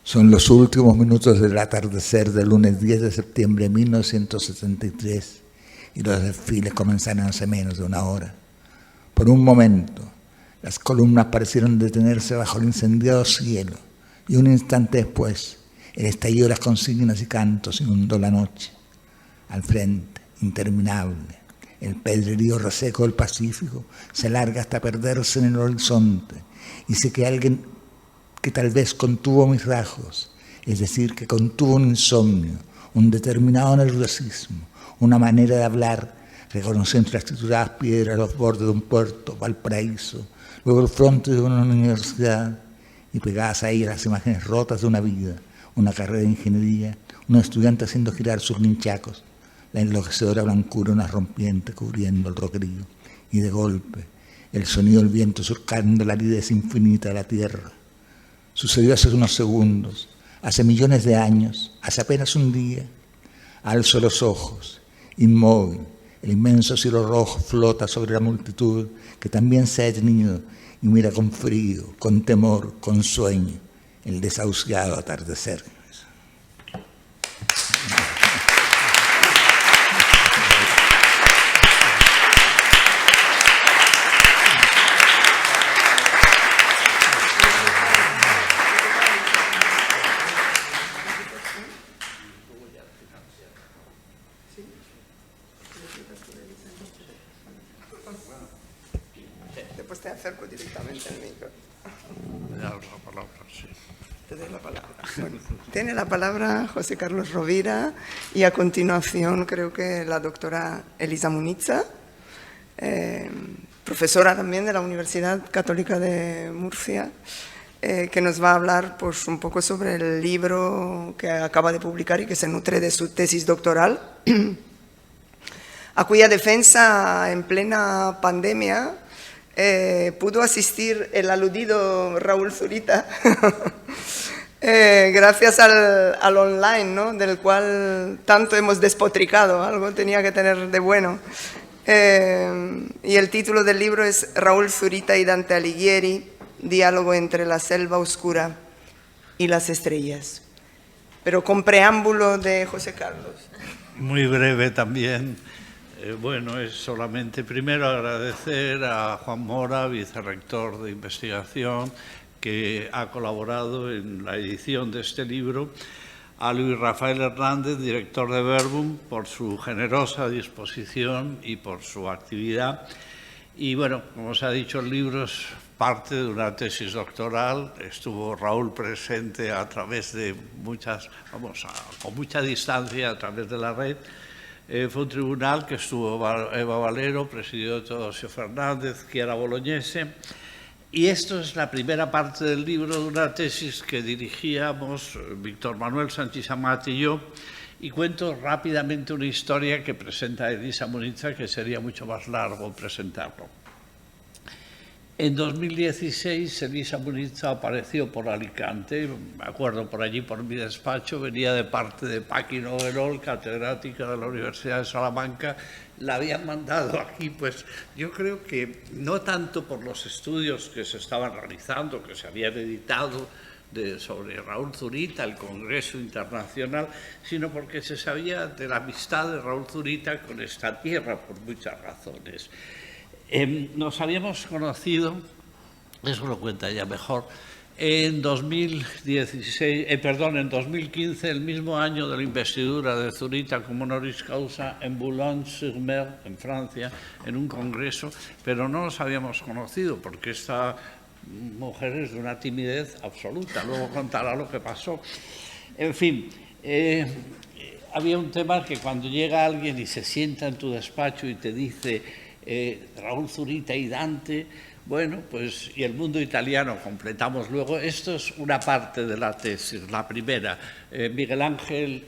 Son los últimos minutos del atardecer del lunes 10 de septiembre de 1973 y los desfiles comenzaron hace menos de una hora. Por un momento, las columnas parecieron detenerse bajo el incendiado cielo y un instante después, el estallido de las consignas y cantos inundó la noche. Al frente, interminable, el pedrerío reseco del Pacífico se alarga hasta perderse en el horizonte y sé que alguien que tal vez contuvo mis rasgos, es decir, que contuvo un insomnio, un determinado nerviosismo, una manera de hablar, reconoció entre las trituradas piedras los bordes de un puerto, Valparaíso, luego el fronte de una universidad, y pegadas a ella las imágenes rotas de una vida, una carrera de ingeniería, un estudiante haciendo girar sus linchacos, la enloquecedora blancura de una rompiente cubriendo el roquerío, y de golpe, el sonido del viento surcando la aridez infinita de la tierra. Sucedió hace unos segundos, hace millones de años, hace apenas un día. Alzo los ojos, inmóvil, el inmenso cielo rojo flota sobre la multitud que también se ha detenido y mira con frío, con temor, con sueño, el desahuciado atardecer. acerco directamente al micro. Ya la palabra, sí. Te doy la palabra. Bueno, tiene la palabra José Carlos Rovira y a continuación creo que la doctora Elisa Muniza, profesora también de la Universidad Católica de Murcia, que nos va a hablar pues, un poco sobre el libro que acaba de publicar y que se nutre de su tesis doctoral, a cuya defensa en plena pandemia pudo asistir el aludido Raúl Zurita, gracias al online, ¿no? Del cual tanto hemos despotricado, algo tenía que tener de bueno. Y el título del libro es Raúl Zurita y Dante Alighieri, diálogo entre la selva oscura y las estrellas. Pero con preámbulo de José Carlos. Muy breve también. Bueno, es solamente primero agradecer a Juan Mora, vicerrector de investigación, que ha colaborado en la edición de este libro, a Luis Rafael Hernández, director de Verbum, por su generosa disposición y por su actividad. Y bueno, como se ha dicho, el libro es parte de una tesis doctoral. Estuvo Raúl presente a través de con mucha distancia a través de la red. Fue un tribunal que estuvo Eva Valero, presidió Teodosio Fernández, Chiara Bolognese. Y esto es la primera parte del libro de una tesis que dirigíamos Víctor Manuel Sánchez Amat y yo, y cuento rápidamente una historia que presenta Elisa Muniza, que sería mucho más largo presentarlo. En 2016, Elisa Muniza apareció por Alicante, me acuerdo por allí, por mi despacho, venía de parte de Paqui Noguerol, catedrática de la Universidad de Salamanca. La habían mandado aquí, pues yo creo que no tanto por los estudios que se estaban realizando, que se habían editado sobre Raúl Zurita, el Congreso Internacional, sino porque se sabía de la amistad de Raúl Zurita con esta tierra por muchas razones. Nos habíamos conocido, eso lo cuenta ella mejor, en 2015, el mismo año de la investidura de Zurita como honoris causa en Boulogne-sur-Mer, en Francia, en un congreso, pero no nos habíamos conocido porque esta mujer es de una timidez absoluta, luego contará lo que pasó. En fin, había un tema que cuando llega alguien y se sienta en tu despacho y te dice Raúl Zurita y Dante, bueno, pues y el mundo italiano completamos luego. Esto es una parte de la tesis, la primera. Miguel Ángel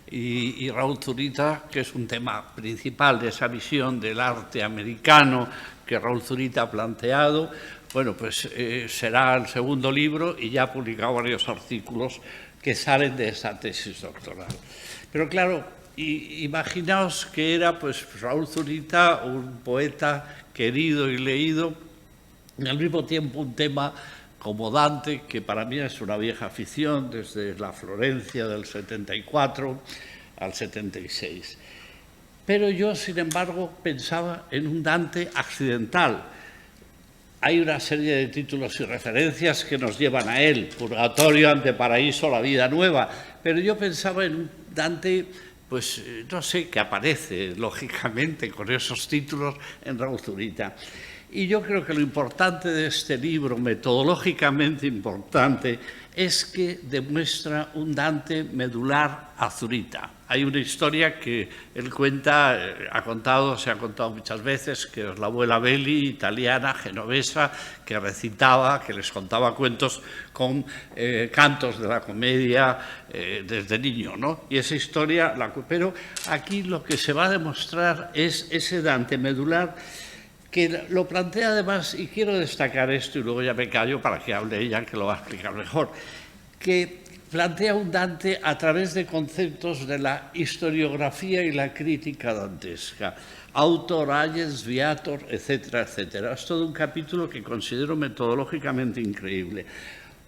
y Raúl Zurita, que es un tema principal de esa visión del arte americano que Raúl Zurita ha planteado. Bueno, pues será el segundo libro y ya ha publicado varios artículos que salen de esa tesis doctoral. Pero claro, imaginaos que era pues Raúl Zurita, un poeta querido y leído, y al mismo tiempo un tema como Dante, que para mí es una vieja afición desde la Florencia del 74 al 76. Pero yo, sin embargo, pensaba en un Dante accidental. Hay una serie de títulos y referencias que nos llevan a él, Purgatorio, Anteparaíso, La vida nueva, pero yo pensaba en un Dante, pues no sé, que aparece lógicamente con esos títulos en Raúl Zurita. Y yo creo que lo importante de este libro, metodológicamente importante, es que demuestra un Dante medular a Zurita. Hay una historia que él cuenta, se ha contado muchas veces, que es la abuela Belli, italiana, genovesa, que recitaba, que les contaba cuentos con cantos de la comedia desde niño, ¿no? Y esa historia, pero aquí lo que se va a demostrar es ese Dante medular, que lo plantea además, y quiero destacar esto y luego ya me callo para que hable ella, que lo va a explicar mejor, que plantea un Dante a través de conceptos de la historiografía y la crítica dantesca, autor, agens, viator, etcétera, etcétera. Es todo un capítulo que considero metodológicamente increíble,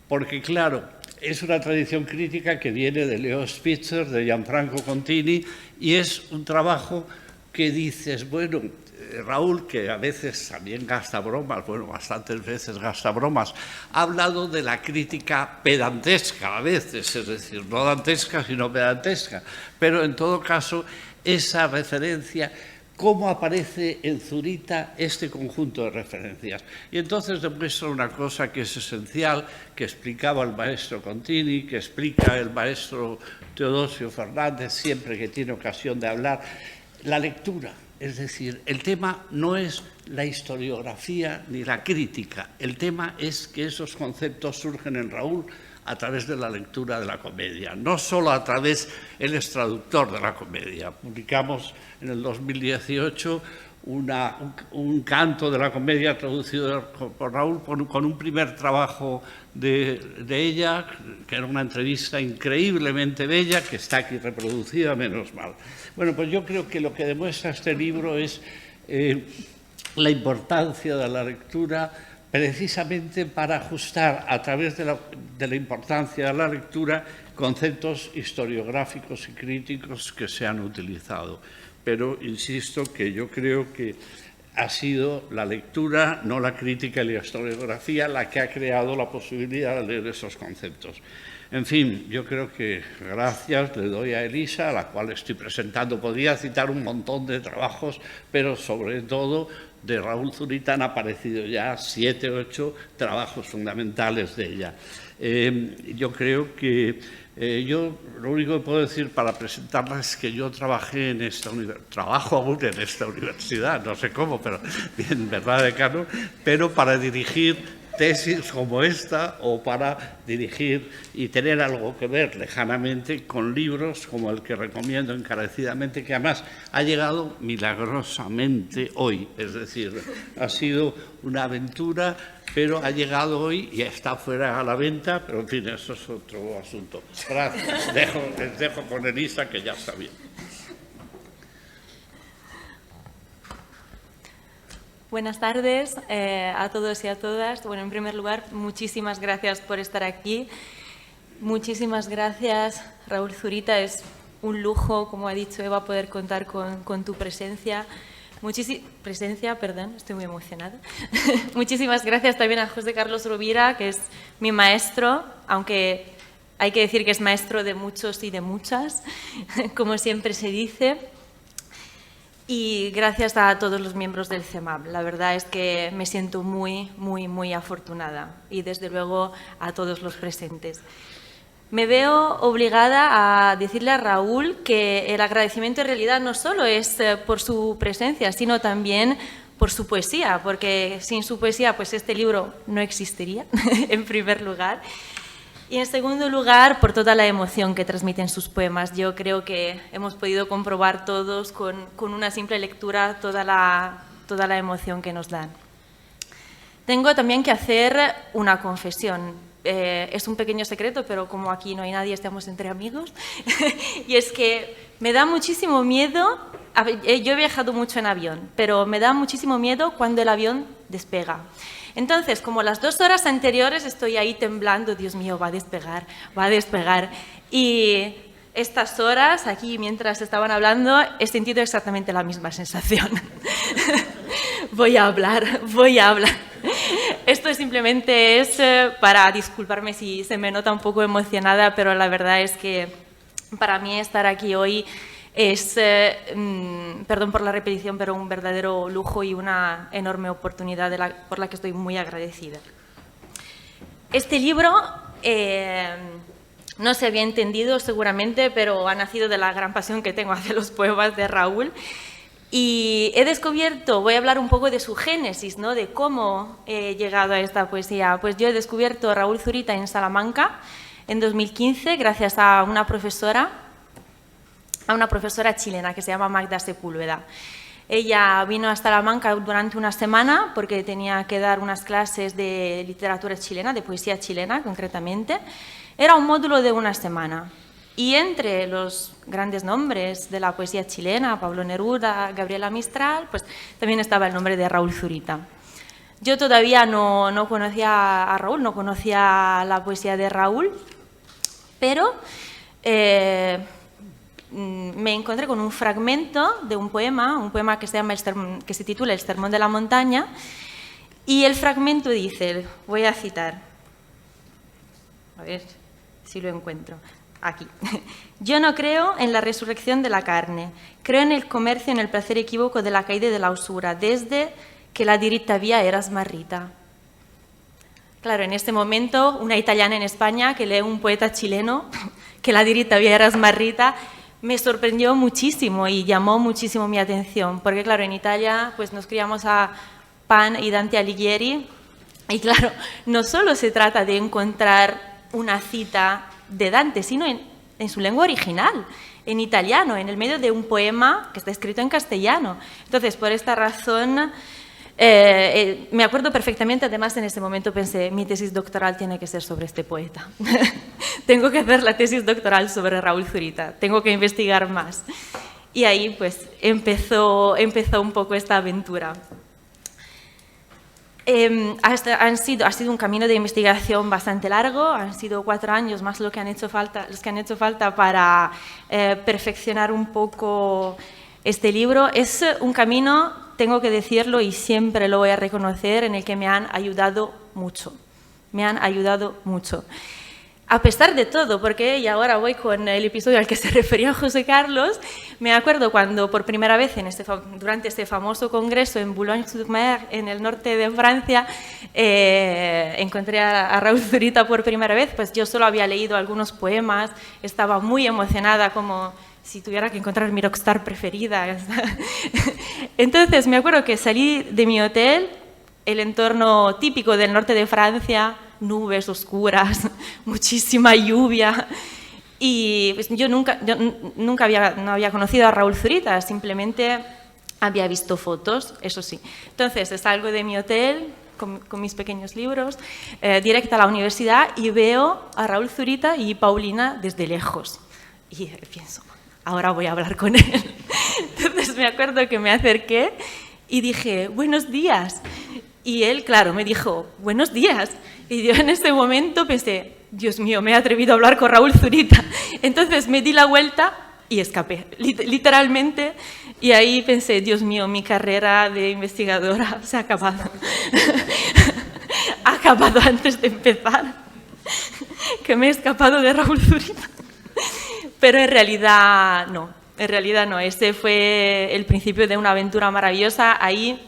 porque claro, es una tradición crítica que viene de Leo Spitzer, de Gianfranco Contini, y es un trabajo que dices, bueno, Raúl, que a veces también gasta bromas, bueno, bastantes veces gasta bromas, ha hablado de la crítica pedantesca a veces, es decir, no dantesca, sino pedantesca, pero en todo caso esa referencia cómo aparece en Zurita este conjunto de referencias. Y entonces demuestra una cosa que es esencial, que explicaba el maestro Contini, que explica el maestro Teodosio Fernández siempre que tiene ocasión de hablar, la lectura. Es decir, el tema no es la historiografía ni la crítica, el tema es que esos conceptos surgen en Raúl a través de la lectura de la comedia, no solo a través, él es traductor de la comedia. Publicamos en el 2018 un canto de la comedia traducido por Raúl con un primer trabajo de ella, que era una entrevista increíblemente bella, que está aquí reproducida, menos mal. Bueno, pues yo creo que lo que demuestra este libro es la importancia de la lectura, precisamente para ajustar a través de la importancia de la lectura conceptos historiográficos y críticos que se han utilizado. Pero insisto que yo creo que ha sido la lectura, no la crítica y la historiografía, la que ha creado la posibilidad de leer esos conceptos. En fin, yo creo que gracias le doy a Elisa, a la cual estoy presentando. Podría citar un montón de trabajos, pero sobre todo de Raúl Zurita han aparecido ya 7 o 8 trabajos fundamentales de ella. Yo creo que yo lo único que puedo decir para presentarla es que yo trabajé en esta universidad, trabajo aún en esta universidad, no sé cómo, pero bien, ¿verdad, decano? Pero para dirigir tesis como esta o para dirigir y tener algo que ver lejanamente con libros como el que recomiendo encarecidamente, que además ha llegado milagrosamente hoy. Es decir, ha sido una aventura, pero ha llegado hoy y está fuera a la venta, pero en fin, eso es otro asunto. Gracias. Les dejo con Elisa, que ya está bien. Buenas tardes a todos y a todas. Bueno, en primer lugar, muchísimas gracias por estar aquí. Muchísimas gracias, Raúl Zurita. Es un lujo, como ha dicho Eva, poder contar con tu presencia. Estoy muy emocionada. Muchísimas gracias también a José Carlos Rovira, que es mi maestro, aunque hay que decir que es maestro de muchos y de muchas, como siempre se dice. Y gracias a todos los miembros del CEMAP. La verdad es que me siento muy, muy, muy afortunada. Y desde luego a todos los presentes. Me veo obligada a decirle a Raúl que el agradecimiento en realidad no solo es por su presencia, sino también por su poesía, porque sin su poesía pues este libro no existiría, en primer lugar. Y en segundo lugar, por toda la emoción que transmiten sus poemas. Yo creo que hemos podido comprobar todos con una simple lectura toda la emoción que nos dan. Tengo también que hacer una confesión. Es un pequeño secreto, pero como aquí no hay nadie, estamos entre amigos. Y es que me da muchísimo miedo. Yo he viajado mucho en avión, pero me da muchísimo miedo cuando el avión despega. Entonces, como las 2 horas anteriores estoy ahí temblando, Dios mío, va a despegar, va a despegar. Y estas horas, aquí mientras estaban hablando, he sentido exactamente la misma sensación. Voy a hablar, voy a hablar. Esto simplemente es para disculparme si se me nota un poco emocionada, pero la verdad es que para mí estar aquí hoy es, perdón por la repetición, pero un verdadero lujo y una enorme oportunidad por la que estoy muy agradecida. Este libro no se había entendido seguramente, pero ha nacido de la gran pasión que tengo hacia los poemas de Raúl. Y he descubierto, voy a hablar un poco de su génesis, ¿no? De cómo he llegado a esta poesía. Pues yo he descubierto a Raúl Zurita en Salamanca en 2015 gracias a una profesora chilena que se llama Magda Sepúlveda. Ella vino a Salamanca durante una semana porque tenía que dar unas clases de literatura chilena, de poesía chilena concretamente. Era un módulo de una semana. Y entre los grandes nombres de la poesía chilena, Pablo Neruda, Gabriela Mistral, pues también estaba el nombre de Raúl Zurita. Yo todavía no conocía a Raúl, no conocía la poesía de Raúl, pero me encontré con un fragmento de un poema que se titula El sermón de la montaña, y el fragmento dice, voy a citar, a ver si lo encuentro. aquí. Yo no creo en la resurrección de la carne, creo en el comercio, en el placer equívoco de la caída y de la usura, desde que la diritta via era smarrita. Claro, en este momento, una italiana en España que lee un poeta chileno, que la diritta via era smarrita, me sorprendió muchísimo y llamó muchísimo mi atención, porque claro, en Italia pues nos criamos a Pan y Dante Alighieri, y claro, no solo se trata de encontrar una cita de Dante, sino en su lengua original, en italiano, en el medio de un poema que está escrito en castellano. Entonces, por esta razón, me acuerdo perfectamente, además en ese momento pensé, mi tesis doctoral tiene que ser sobre este poeta. Tengo que hacer la tesis doctoral sobre Raúl Zurita, tengo que investigar más. Y ahí pues empezó un poco esta aventura. Ha sido un camino de investigación bastante largo, han sido 4 años más los que han hecho falta para perfeccionar un poco este libro. Es un camino, tengo que decirlo y siempre lo voy a reconocer, en el que me han ayudado mucho. Me han ayudado mucho. A pesar de todo, porque, y ahora voy con el episodio al que se refería José Carlos, me acuerdo cuando por primera vez durante este famoso congreso en Boulogne-sur-Mer, en el norte de Francia, encontré a Raúl Zurita por primera vez, pues yo solo había leído algunos poemas, estaba muy emocionada, como si tuviera que encontrar mi rockstar preferida. Entonces me acuerdo que salí de mi hotel, el entorno típico del norte de Francia, nubes oscuras, muchísima lluvia, y pues yo no había conocido a Raúl Zurita, simplemente había visto fotos, eso sí. Entonces salgo de mi hotel con mis pequeños libros, directa a la universidad, y veo a Raúl Zurita y Paulina desde lejos. Y pienso, ahora voy a hablar con él. Entonces me acuerdo que me acerqué y dije, buenos días. Y él, claro, me dijo, buenos días. Y yo en ese momento pensé, Dios mío, me he atrevido a hablar con Raúl Zurita. Entonces me di la vuelta y escapé, literalmente. Y ahí pensé, Dios mío, mi carrera de investigadora se ha acabado. Ha acabado antes de empezar. Que me he escapado de Raúl Zurita. Pero en realidad no. Este fue el principio de una aventura maravillosa. Ahí,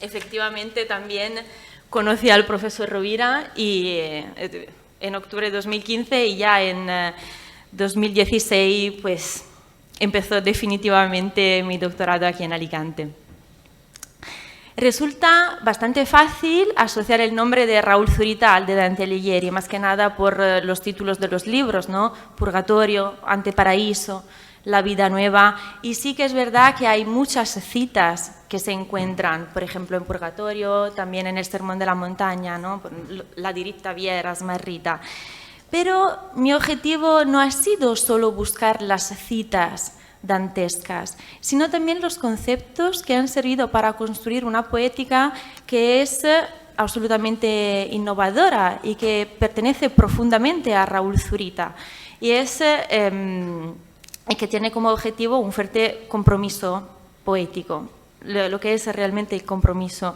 efectivamente, también conocí al profesor Rovira y en octubre de 2015, y ya en 2016 pues empezó definitivamente mi doctorado aquí en Alicante. Resulta bastante fácil asociar el nombre de Raúl Zurita al de Dante Alighieri, más que nada por los títulos de los libros, ¿no? Purgatorio, Anteparaíso, La vida nueva, y sí que es verdad que hay muchas citas que se encuentran, por ejemplo, en Purgatorio, también en el Sermón de la Montaña, ¿no? La diritta via era smarrita. Pero mi objetivo no ha sido solo buscar las citas dantescas, sino también los conceptos que han servido para construir una poética que es absolutamente innovadora y que pertenece profundamente a Raúl Zurita. Y es que tiene como objetivo un fuerte compromiso poético, lo que es realmente el compromiso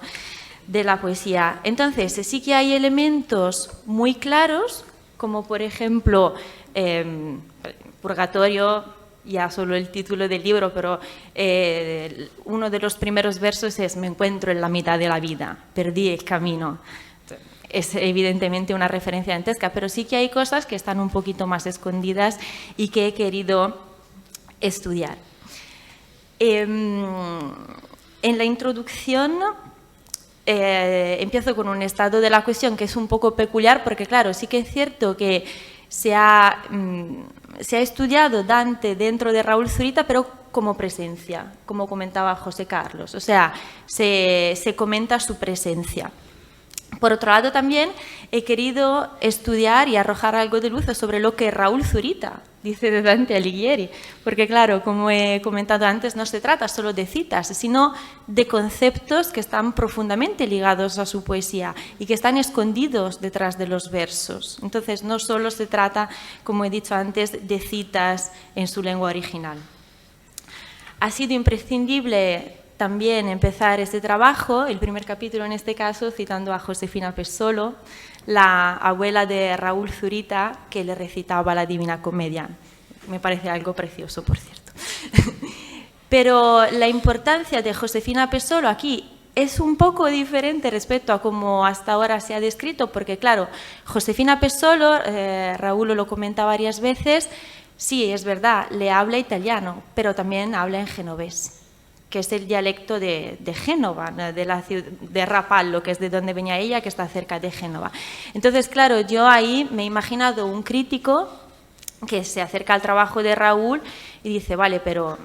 de la poesía. Entonces, sí que hay elementos muy claros, como por ejemplo, Purgatorio, ya solo el título del libro, pero uno de los primeros versos es: me encuentro en la mitad de la vida, perdí el camino. Es evidentemente una referencia dantesca, pero sí que hay cosas que están un poquito más escondidas y que he querido estudiar. En la introducción empiezo con un estado de la cuestión que es un poco peculiar, porque claro, sí que es cierto que se ha estudiado Dante dentro de Raúl Zurita, pero como presencia, como comentaba José Carlos, o sea, se comenta su presencia. Por otro lado, también he querido estudiar y arrojar algo de luz sobre lo que Raúl Zurita dice de Dante Alighieri, porque claro, como he comentado antes, no se trata solo de citas, sino de conceptos que están profundamente ligados a su poesía y que están escondidos detrás de los versos. Entonces, no solo se trata, como he dicho antes, de citas en su lengua original. Ha sido imprescindible también empezar este trabajo, el primer capítulo en este caso, citando a Josefina Pessoa, la abuela de Raúl Zurita, que le recitaba la Divina Comedia. Me parece algo precioso, por cierto. Pero la importancia de Josefina Pessoa aquí es un poco diferente respecto a cómo hasta ahora se ha descrito, porque claro, Josefina Pessoa, Raúl lo comenta varias veces, sí, es verdad, le habla italiano, pero también habla en genovés, que es el dialecto de Génova, de Rapallo, que es de donde venía ella, que está cerca de Génova. Entonces, claro, yo ahí me he imaginado un crítico que se acerca al trabajo de Raúl y dice, vale, pero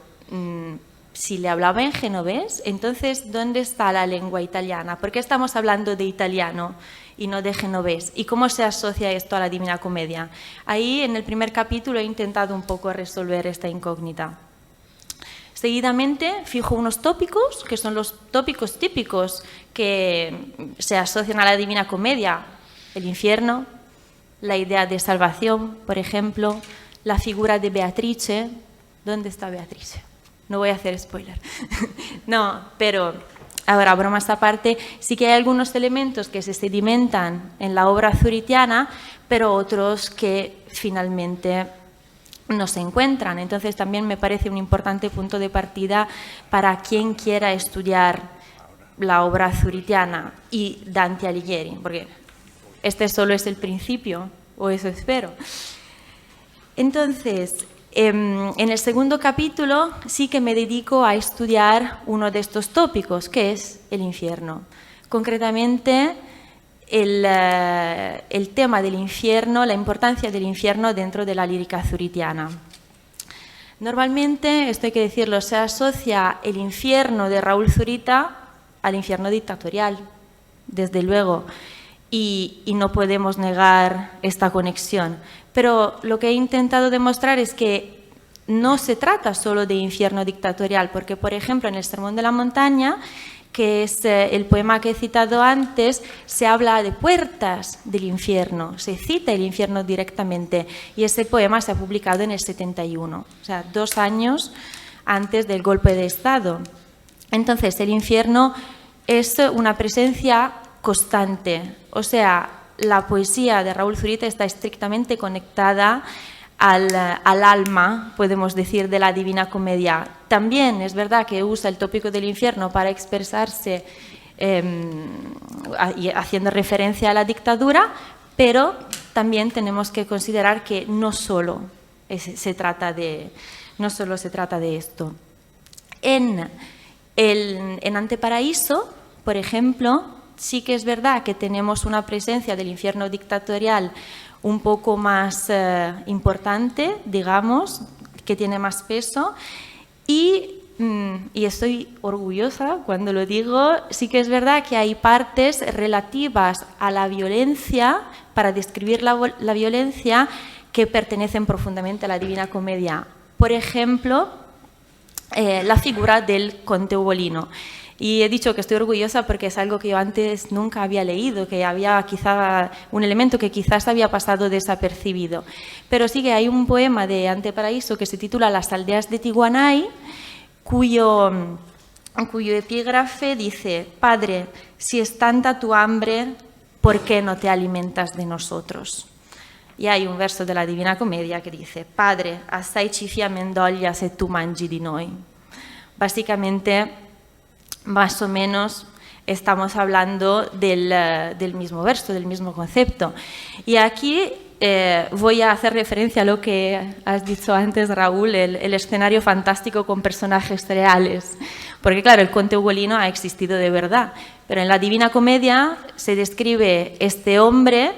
si le hablaba en genovés, entonces, ¿dónde está la lengua italiana? ¿Por qué estamos hablando de italiano y no de genovés? ¿Y cómo se asocia esto a la Divina Comedia? Ahí, en el primer capítulo, he intentado un poco resolver esta incógnita. Seguidamente fijo unos tópicos, que son los tópicos típicos que se asocian a la Divina Comedia. El infierno, la idea de salvación, por ejemplo, la figura de Beatrice. ¿Dónde está Beatrice? No voy a hacer spoiler. No, pero ahora, bromas aparte, sí que hay algunos elementos que se sedimentan en la obra zuritiana, pero otros que finalmente no se encuentran. Entonces también me parece un importante punto de partida para quien quiera estudiar la obra zuritiana y Dante Alighieri, porque este solo es el principio, o eso espero. Entonces, en el segundo capítulo sí que me dedico a estudiar uno de estos tópicos, que es el infierno. Concretamente, el tema del infierno, la importancia del infierno dentro de la lírica zuritiana. Normalmente, esto hay que decirlo, se asocia el infierno de Raúl Zurita al infierno dictatorial, desde luego, y no podemos negar esta conexión. Pero lo que he intentado demostrar es que no se trata solo de infierno dictatorial, porque, por ejemplo, en el Sermón de la Montaña, que es el poema que he citado antes, se habla de puertas del infierno, se cita el infierno directamente, y ese poema se ha publicado en el 71, o sea, 2 años antes del golpe de Estado. Entonces, el infierno es una presencia constante, o sea, la poesía de Raúl Zurita está estrictamente conectada al alma, podemos decir, de la Divina Comedia. También es verdad que usa el tópico del infierno para expresarse haciendo referencia a la dictadura, pero también tenemos que considerar que no solo se trata de esto. En Anteparaíso, por ejemplo, sí que es verdad que tenemos una presencia del infierno dictatorial un poco más importante, digamos, que tiene más peso, y estoy orgullosa cuando lo digo, sí que es verdad que hay partes relativas a la violencia, para describir la violencia, que pertenecen profundamente a la Divina Comedia. Por ejemplo, la figura del conde Ugolino. Y he dicho que estoy orgullosa porque es algo que yo antes nunca había leído, que había quizá un elemento que quizás había pasado desapercibido. Pero sí que hay un poema de Anteparaíso que se titula Las aldeas de Tiguanay, cuyo epígrafe dice: Padre, si es tanta tu hambre, ¿por qué no te alimentas de nosotros? Y hay un verso de la Divina Comedia que dice: Padre, assai ci fia mendoglia se tu mangi di noi. Básicamente, más o menos estamos hablando del mismo verso, del mismo concepto. Y aquí voy a hacer referencia a lo que has dicho antes, Raúl, el escenario fantástico con personajes reales. Porque claro, el conde Ugolino ha existido de verdad, pero en la Divina Comedia se describe este hombre,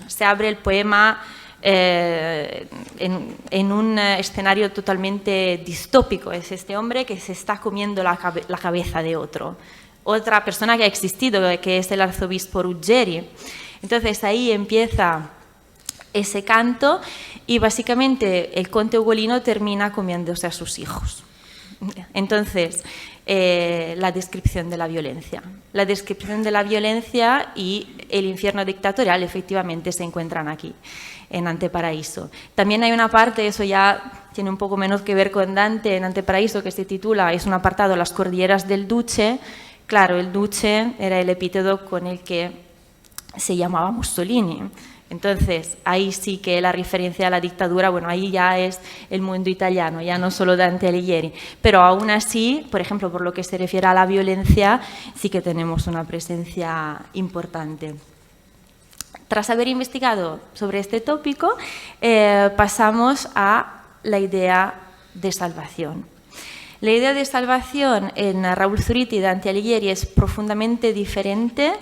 se abre el poema en un escenario totalmente distópico. Es este hombre que se está comiendo la cabeza de otra persona que ha existido, que es el arzobispo Ruggeri. Entonces ahí empieza ese canto y básicamente el conde Ugolino termina comiéndose a sus hijos. Entonces, la descripción de la violencia. La descripción de la violencia y el infierno dictatorial efectivamente se encuentran aquí, en Anteparaíso. También hay una parte, eso ya tiene un poco menos que ver con Dante, en Anteparaíso, que se titula, es un apartado, Las cordilleras del Duce. Claro, el Duce era el epíteto con el que se llamaba Mussolini. Entonces, ahí sí que la referencia a la dictadura, bueno, ahí ya es el mundo italiano, ya no solo Dante Alighieri. Pero aún así, por ejemplo, por lo que se refiere a la violencia, sí que tenemos una presencia importante. Tras haber investigado sobre este tópico, pasamos a la idea de salvación. La idea de salvación en Raúl Zurita y Dante Alighieri es profundamente diferente,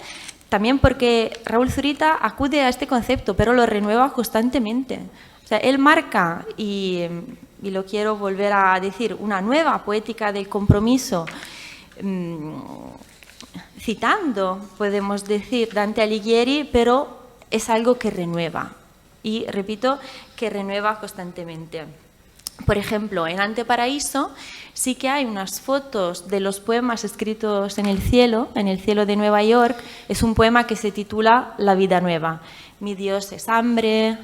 también porque Raúl Zurita acude a este concepto, pero lo renueva constantemente. O sea, él marca, y lo quiero volver a decir, una nueva poética del compromiso, citando, podemos decir, Dante Alighieri, pero es algo que renueva. Y, repito, que renueva constantemente. Por ejemplo, en Anteparaíso sí que hay unas fotos de los poemas escritos en el cielo de Nueva York. Es un poema que se titula La vida nueva. Mi Dios es hambre,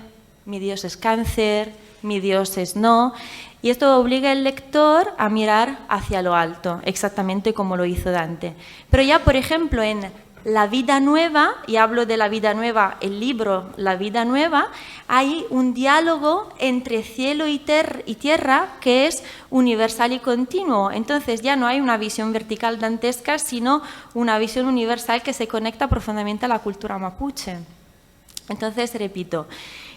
mi Dios es cáncer, mi Dios es no. Y esto obliga al lector a mirar hacia lo alto, exactamente como lo hizo Dante. Pero ya, por ejemplo, en La vida nueva, y hablo de La vida nueva, el libro La vida nueva, hay un diálogo entre cielo y tierra que es universal y continuo. Entonces ya no hay una visión vertical dantesca, sino una visión universal que se conecta profundamente a la cultura mapuche. Entonces, repito,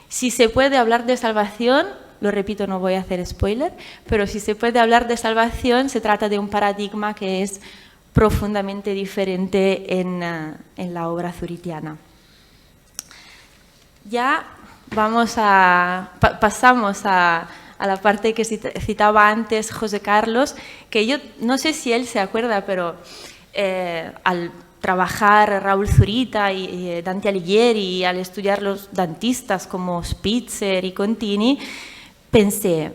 si se puede hablar de salvación, lo repito, no voy a hacer spoiler, pero si se puede hablar de salvación, se trata de un paradigma que es profundamente diferente en la obra zuritiana. Ya pasamos a la parte que citaba antes José Carlos, que yo no sé si él se acuerda, pero al trabajar Raúl Zurita y Dante Alighieri, y al estudiar los dantistas como Spitzer y Contini, pensé,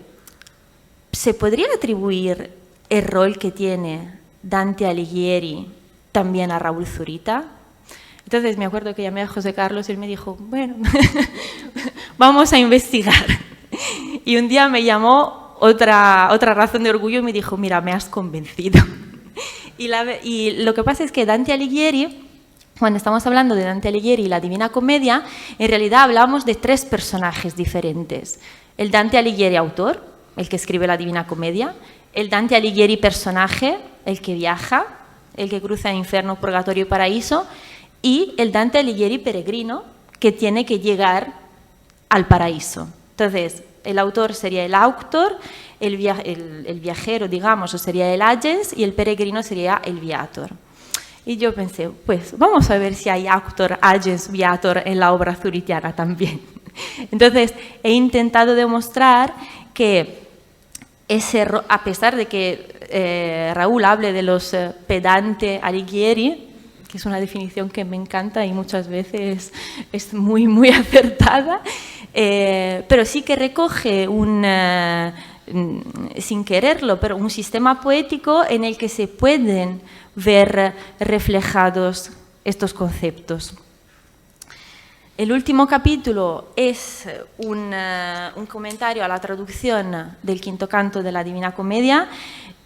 ¿se podría atribuir el rol que tiene Dante Alighieri también a Raúl Zurita? Entonces me acuerdo que llamé a José Carlos y él me dijo, bueno, vamos a investigar. Y un día me llamó otra razón de orgullo y me dijo, mira, me has convencido. Y lo que pasa es que Dante Alighieri, cuando estamos hablando de Dante Alighieri y la Divina Comedia, en realidad hablamos de tres personajes diferentes. El Dante Alighieri autor, el que escribe la Divina Comedia, el Dante Alighieri personaje, el que viaja, el que cruza infierno, purgatorio y paraíso, y el Dante Alighieri peregrino, que tiene que llegar al paraíso. Entonces, el autor sería el auctor, el viajero, digamos, o sería el agens, y el peregrino sería el viator. Y yo pensé, pues vamos a ver si hay auctor, agens, viator en la obra zuritiana también. Entonces, he intentado demostrar que a pesar de que Raúl hable de los pedante Alighieri, que es una definición que me encanta y muchas veces es muy, muy acertada, pero sí que recoge sin quererlo, pero un sistema poético en el que se pueden ver reflejados estos conceptos. El último capítulo es un comentario a la traducción del quinto canto de la Divina Comedia.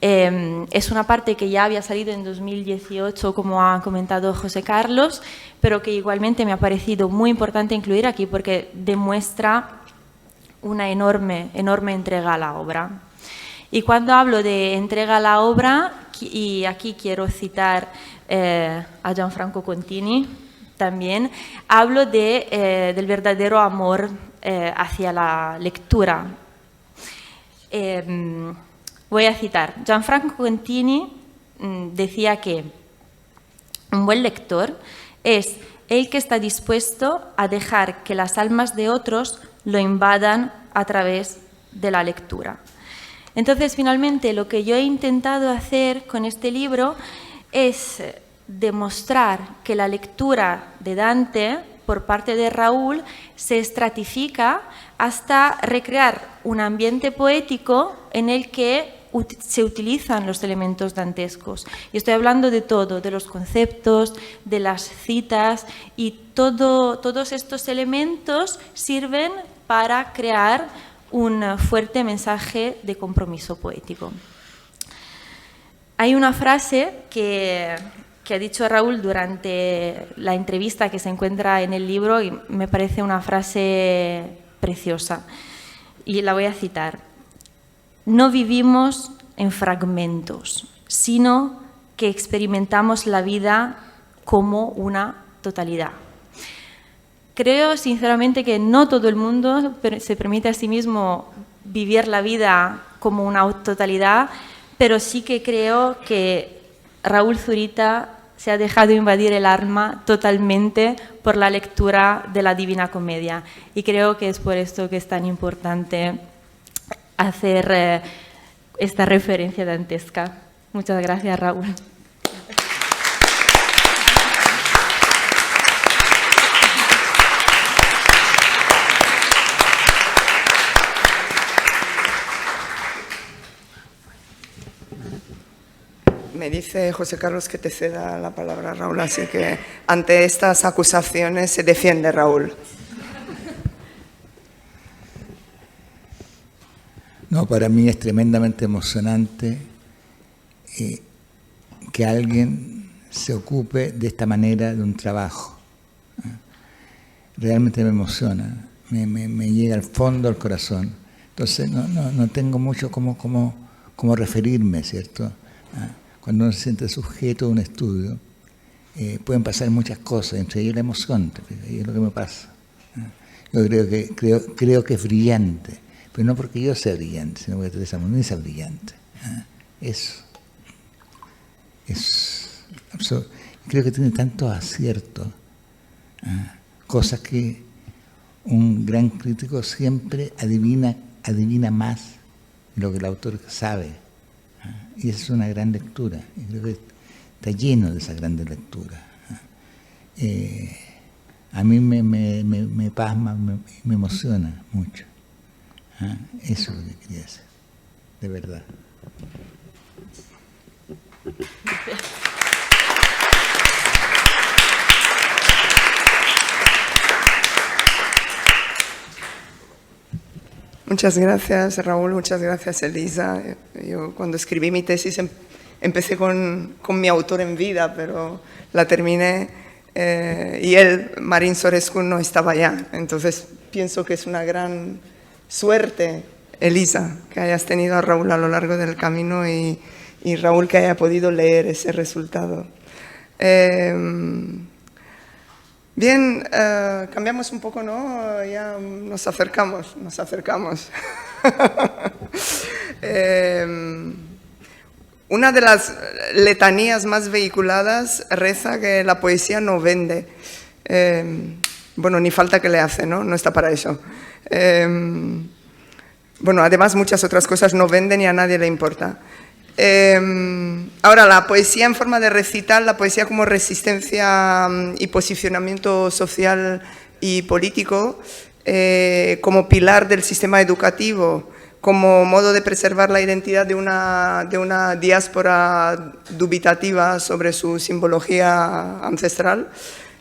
Es una parte que ya había salido en 2018, como ha comentado José Carlos, pero que igualmente me ha parecido muy importante incluir aquí porque demuestra una enorme entrega a la obra. Y cuando hablo de entrega a la obra, y aquí quiero citar a Gianfranco Contini, también hablo del verdadero amor hacia la lectura. Voy a citar. Gianfranco Contini decía que un buen lector es el que está dispuesto a dejar que las almas de otros lo invadan a través de la lectura. Entonces, finalmente, lo que yo he intentado hacer con este libro es demostrar que la lectura de Dante por parte de Raúl se estratifica hasta recrear un ambiente poético en el que se utilizan los elementos dantescos. Y estoy hablando de todo, de los conceptos, de las citas, y todos estos elementos sirven para crear un fuerte mensaje de compromiso poético. Hay una frase que ha dicho Raúl durante la entrevista que se encuentra en el libro y me parece una frase preciosa y la voy a citar. No vivimos en fragmentos, sino que experimentamos la vida como una totalidad. Creo sinceramente que no todo el mundo se permite a sí mismo vivir la vida como una totalidad, pero sí que creo que Raúl Zurita se ha dejado invadir el alma totalmente por la lectura de la Divina Comedia. Y creo que es por esto que es tan importante hacer esta referencia dantesca. Muchas gracias, Raúl. Me dice José Carlos que te ceda la palabra, Raúl, así que ante estas acusaciones se defiende Raúl. No, para mí es tremendamente emocionante que alguien se ocupe de esta manera de un trabajo. Realmente me emociona, me llega al fondo del corazón. Entonces no tengo mucho cómo referirme, ¿cierto? Cuando uno se siente sujeto a un estudio, pueden pasar muchas cosas, entre ellas la emoción, y es lo que me pasa. Yo creo que es brillante, pero no porque yo sea brillante, sino porque Teresa Muniz es brillante. Eso. Creo que tiene tantos aciertos, cosas que un gran crítico siempre adivina más de lo que el autor sabe. Y esa es una gran lectura, y creo que está lleno de esa gran lectura. A mí me pasma, me emociona mucho. Eso es lo que quería hacer, de verdad. Muchas gracias, Raúl, muchas gracias, Elisa. Yo cuando escribí mi tesis empecé con mi autor en vida, pero la terminé y él, Marin Sorescu, no estaba ya. Entonces pienso que es una gran suerte, Elisa, que hayas tenido a Raúl a lo largo del camino y Raúl que haya podido leer ese resultado. Bien, cambiamos un poco, ¿no? Ya nos acercamos. Una de las letanías más vehiculadas reza que la poesía no vende. Bueno, ni falta que le hace, ¿no? No está para eso. Bueno, además muchas otras cosas no venden y a nadie le importa. Ahora, la poesía en forma de recital, la poesía como resistencia y posicionamiento social y político, como pilar del sistema educativo, como modo de preservar la identidad de una diáspora dubitativa sobre su simbología ancestral,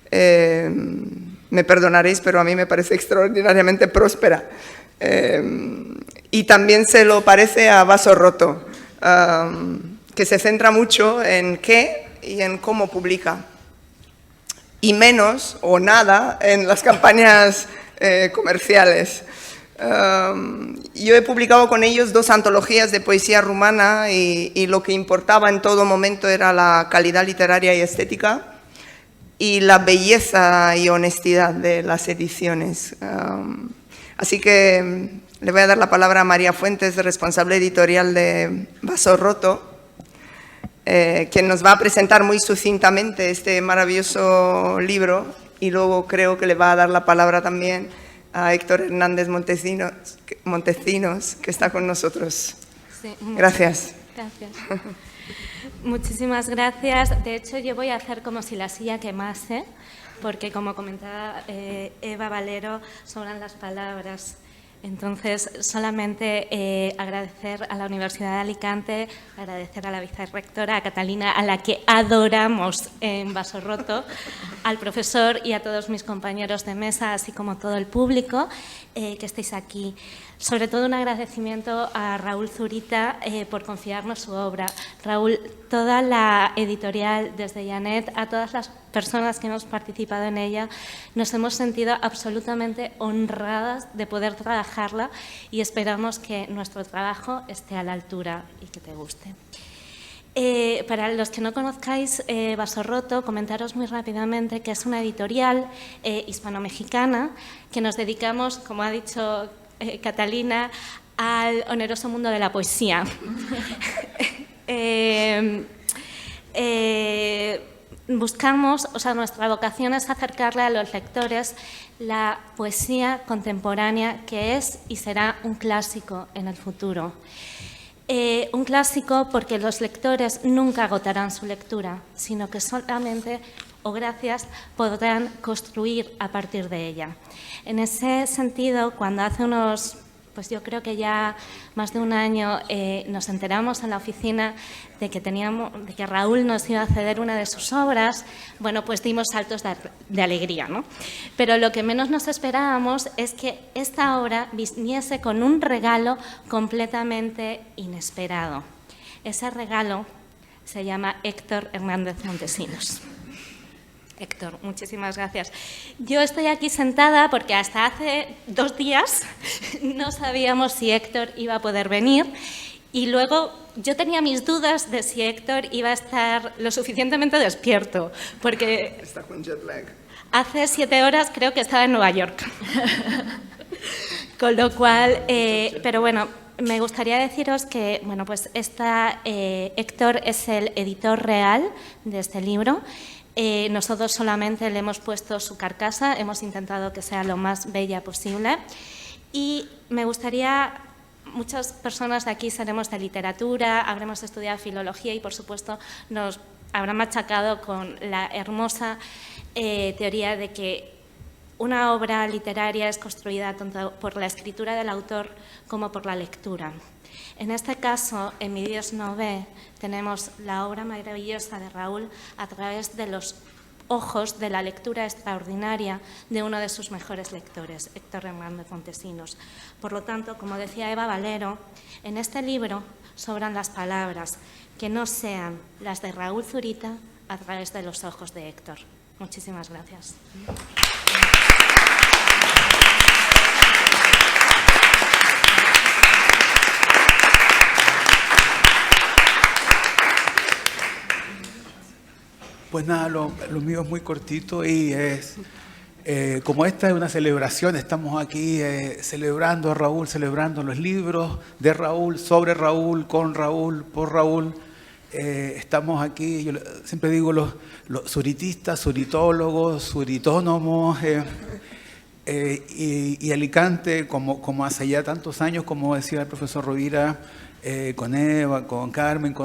me perdonaréis, pero a mí me parece extraordinariamente próspera. Y también se lo parece a Vaso Roto, que se centra mucho en qué y en cómo publica, y menos o nada en las campañas comerciales. Yo he publicado con ellos 2 antologías de poesía rumana y lo que importaba en todo momento era la calidad literaria y estética y la belleza y honestidad de las ediciones. Así que le voy a dar la palabra a María Fuentes, responsable editorial de Vaso Roto, quien nos va a presentar muy sucintamente este maravilloso libro, y luego creo que le va a dar la palabra también a Héctor Hernández Montecinos, que está con nosotros. Sí, gracias. Gracias. Muchísimas gracias. De hecho, yo voy a hacer como si la silla quemase, porque como comentaba Eva Valero, sobran las palabras. Entonces, solamente agradecer a la Universidad de Alicante, agradecer a la vicerrectora, a Catalina, a la que adoramos en Vaso Roto, al profesor y a todos mis compañeros de mesa, así como todo el público que estéis aquí. Sobre todo un agradecimiento a Raúl Zurita por confiarnos su obra. Raúl, toda la editorial, desde Janet a todas las personas que hemos participado en ella, nos hemos sentido absolutamente honradas de poder trabajarla y esperamos que nuestro trabajo esté a la altura y que te guste. Para los que no conozcáis Vaso Roto, comentaros muy rápidamente que es una editorial hispano-mexicana que nos dedicamos, como ha dicho Catalina, al oneroso mundo de la poesía. Buscamos, o sea, nuestra vocación es acercarle a los lectores la poesía contemporánea que es y será un clásico en el futuro. Un clásico porque los lectores nunca agotarán su lectura, sino que solamente o gracias podrán construir a partir de ella. En ese sentido, cuando hace unos, pues yo creo que ya más de un año, nos enteramos en la oficina de que Raúl nos iba a ceder una de sus obras, bueno, pues dimos saltos de alegría, ¿no? Pero lo que menos nos esperábamos es que esta obra viniese con un regalo completamente inesperado. Ese regalo se llama Héctor Hernández Montesinos. Héctor, muchísimas gracias. Yo estoy aquí sentada porque hasta hace 2 días no sabíamos si Héctor iba a poder venir y luego yo tenía mis dudas de si Héctor iba a estar lo suficientemente despierto, porque Está con jet lag. hace 7 horas creo que estaba en Nueva York. Con lo cual, pero bueno, me gustaría deciros que, bueno, pues Héctor es el editor real de este libro. Nosotros solamente le hemos puesto su carcasa, hemos intentado que sea lo más bella posible y me gustaría, muchas personas de aquí seremos de literatura, habremos estudiado filología y por supuesto nos habrán machacado con la hermosa teoría de que una obra literaria es construida tanto por la escritura del autor como por la lectura. En este caso, en Mi Dios no ve, tenemos la obra maravillosa de Raúl a través de los ojos de la lectura extraordinaria de uno de sus mejores lectores, Héctor Hernández Montesinos. Por lo tanto, como decía Eva Valero, en este libro sobran las palabras que no sean las de Raúl Zurita a través de los ojos de Héctor. Muchísimas gracias. Pues nada, lo mío es muy cortito y es, como esta es una celebración, estamos aquí celebrando a Raúl, celebrando los libros de Raúl, sobre Raúl, con Raúl, por Raúl. Estamos aquí, yo siempre digo los zuritistas, zuritólogos, zuritónomos, y Alicante, como hace ya tantos años, como decía el profesor Rovira, con Eva, con Carmen,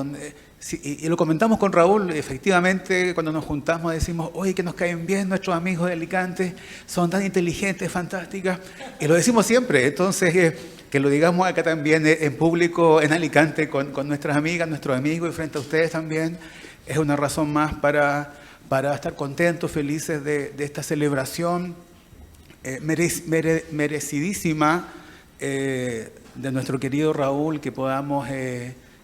sí, y lo comentamos con Raúl, efectivamente, cuando nos juntamos decimos, oye, que nos caen bien nuestros amigos de Alicante, son tan inteligentes, fantásticas, y lo decimos siempre, entonces que lo digamos acá también en público en Alicante con nuestras amigas, nuestros amigos y frente a ustedes también, es una razón más para estar contentos, felices de esta celebración merecidísima de nuestro querido Raúl, que podamos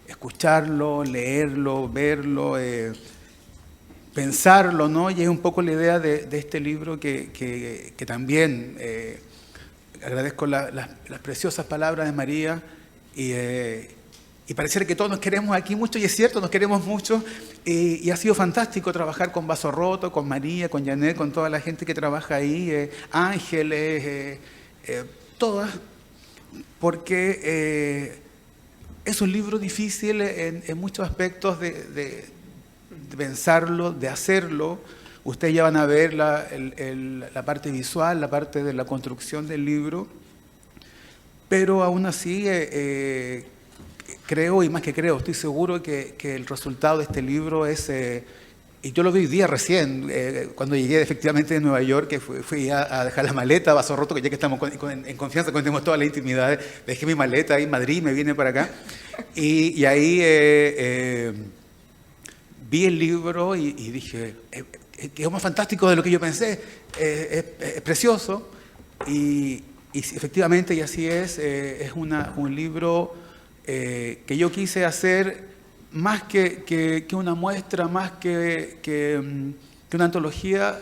escucharlo, leerlo, verlo, pensarlo, ¿no? Y es un poco la idea de este libro que también agradezco las preciosas palabras de María y pareciera que todos nos queremos aquí mucho, y es cierto, nos queremos mucho, y ha sido fantástico trabajar con Vaso Roto, con María, con Janet, con toda la gente que trabaja ahí, Ángeles, todas, porque es un libro difícil en muchos aspectos de pensarlo, de hacerlo. Ustedes ya van a ver la parte visual, la parte de la construcción del libro, pero aún así creo, y más que creo, estoy seguro que el resultado de este libro es y yo lo vi hoy día recién, cuando llegué efectivamente de Nueva York, que fui a dejar la maleta, vaso roto, que ya que estamos en confianza, tenemos toda la intimidad, dejé mi maleta ahí en Madrid, me vine para acá, y ahí vi el libro y dije, es más fantástico de lo que yo pensé, es precioso, y efectivamente, y así es un libro que yo quise hacer más que una muestra, más que una antología.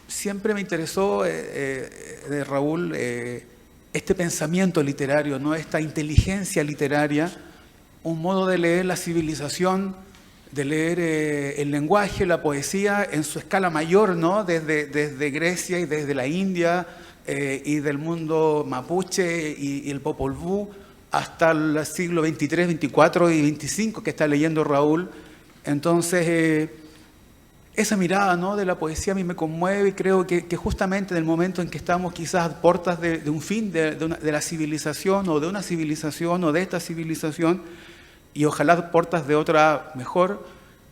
Siempre me interesó de Raúl este pensamiento literario, ¿no? Esta inteligencia literaria, un modo de leer la civilización, de leer el lenguaje, la poesía en su escala mayor, ¿no? Desde Grecia y desde la India y del mundo mapuche y el Popol Vuh hasta el siglo XXIII, XXIV y XXV que está leyendo Raúl. Entonces, esa mirada, ¿no? De la poesía a mí me conmueve, y creo que justamente en el momento en que estamos quizás a puertas de un fin de la civilización, o de una civilización, o de esta civilización, y ojalá a puertas de otra mejor,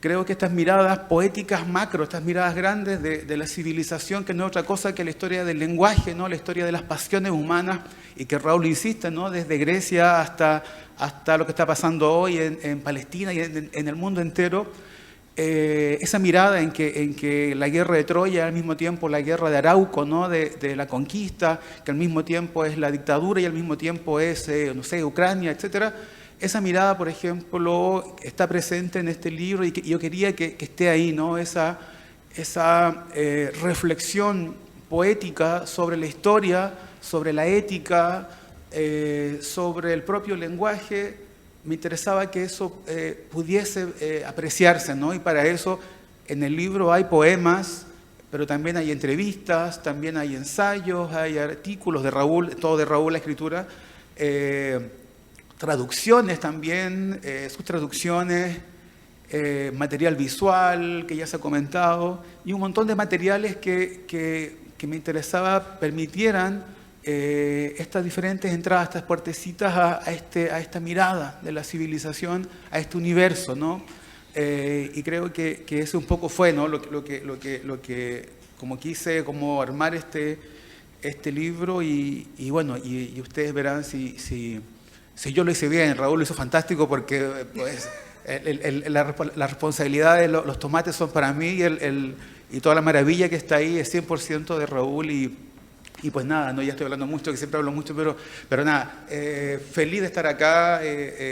creo que estas miradas poéticas macro, estas miradas grandes de la civilización, que no es otra cosa que la historia del lenguaje, ¿no? La historia de las pasiones humanas, y que Raúl insiste, ¿no? Desde Grecia hasta lo que está pasando hoy en Palestina y en el mundo entero. Esa mirada en que la guerra de Troya, al mismo tiempo la guerra de Arauco, ¿no? de la conquista, que al mismo tiempo es la dictadura y al mismo tiempo es, no sé, Ucrania, etcétera. Esa mirada, por ejemplo, está presente en este libro, y yo quería que esté ahí, ¿no? Esa reflexión poética sobre la historia, sobre la ética, sobre el propio lenguaje. Me interesaba que eso pudiese apreciarse, ¿no? Y para eso en el libro hay poemas, pero también hay entrevistas, también hay ensayos, hay artículos de Raúl, todo de Raúl, la escritura, traducciones también, sus traducciones, material visual que ya se ha comentado, y un montón de materiales que me interesaba permitieran estas diferentes entradas, estas puertecitas a esta mirada de la civilización, a este universo, ¿no? Y creo que ese un poco fue, ¿no? lo que como quise como armar este libro, y bueno, y ustedes verán si yo lo hice bien. Raúl lo hizo fantástico, porque pues, la responsabilidad de los tomates son para mí, y toda la maravilla que está ahí es 100% de Raúl, y pues nada, no, ya estoy hablando mucho, que siempre hablo mucho, pero nada, feliz de estar acá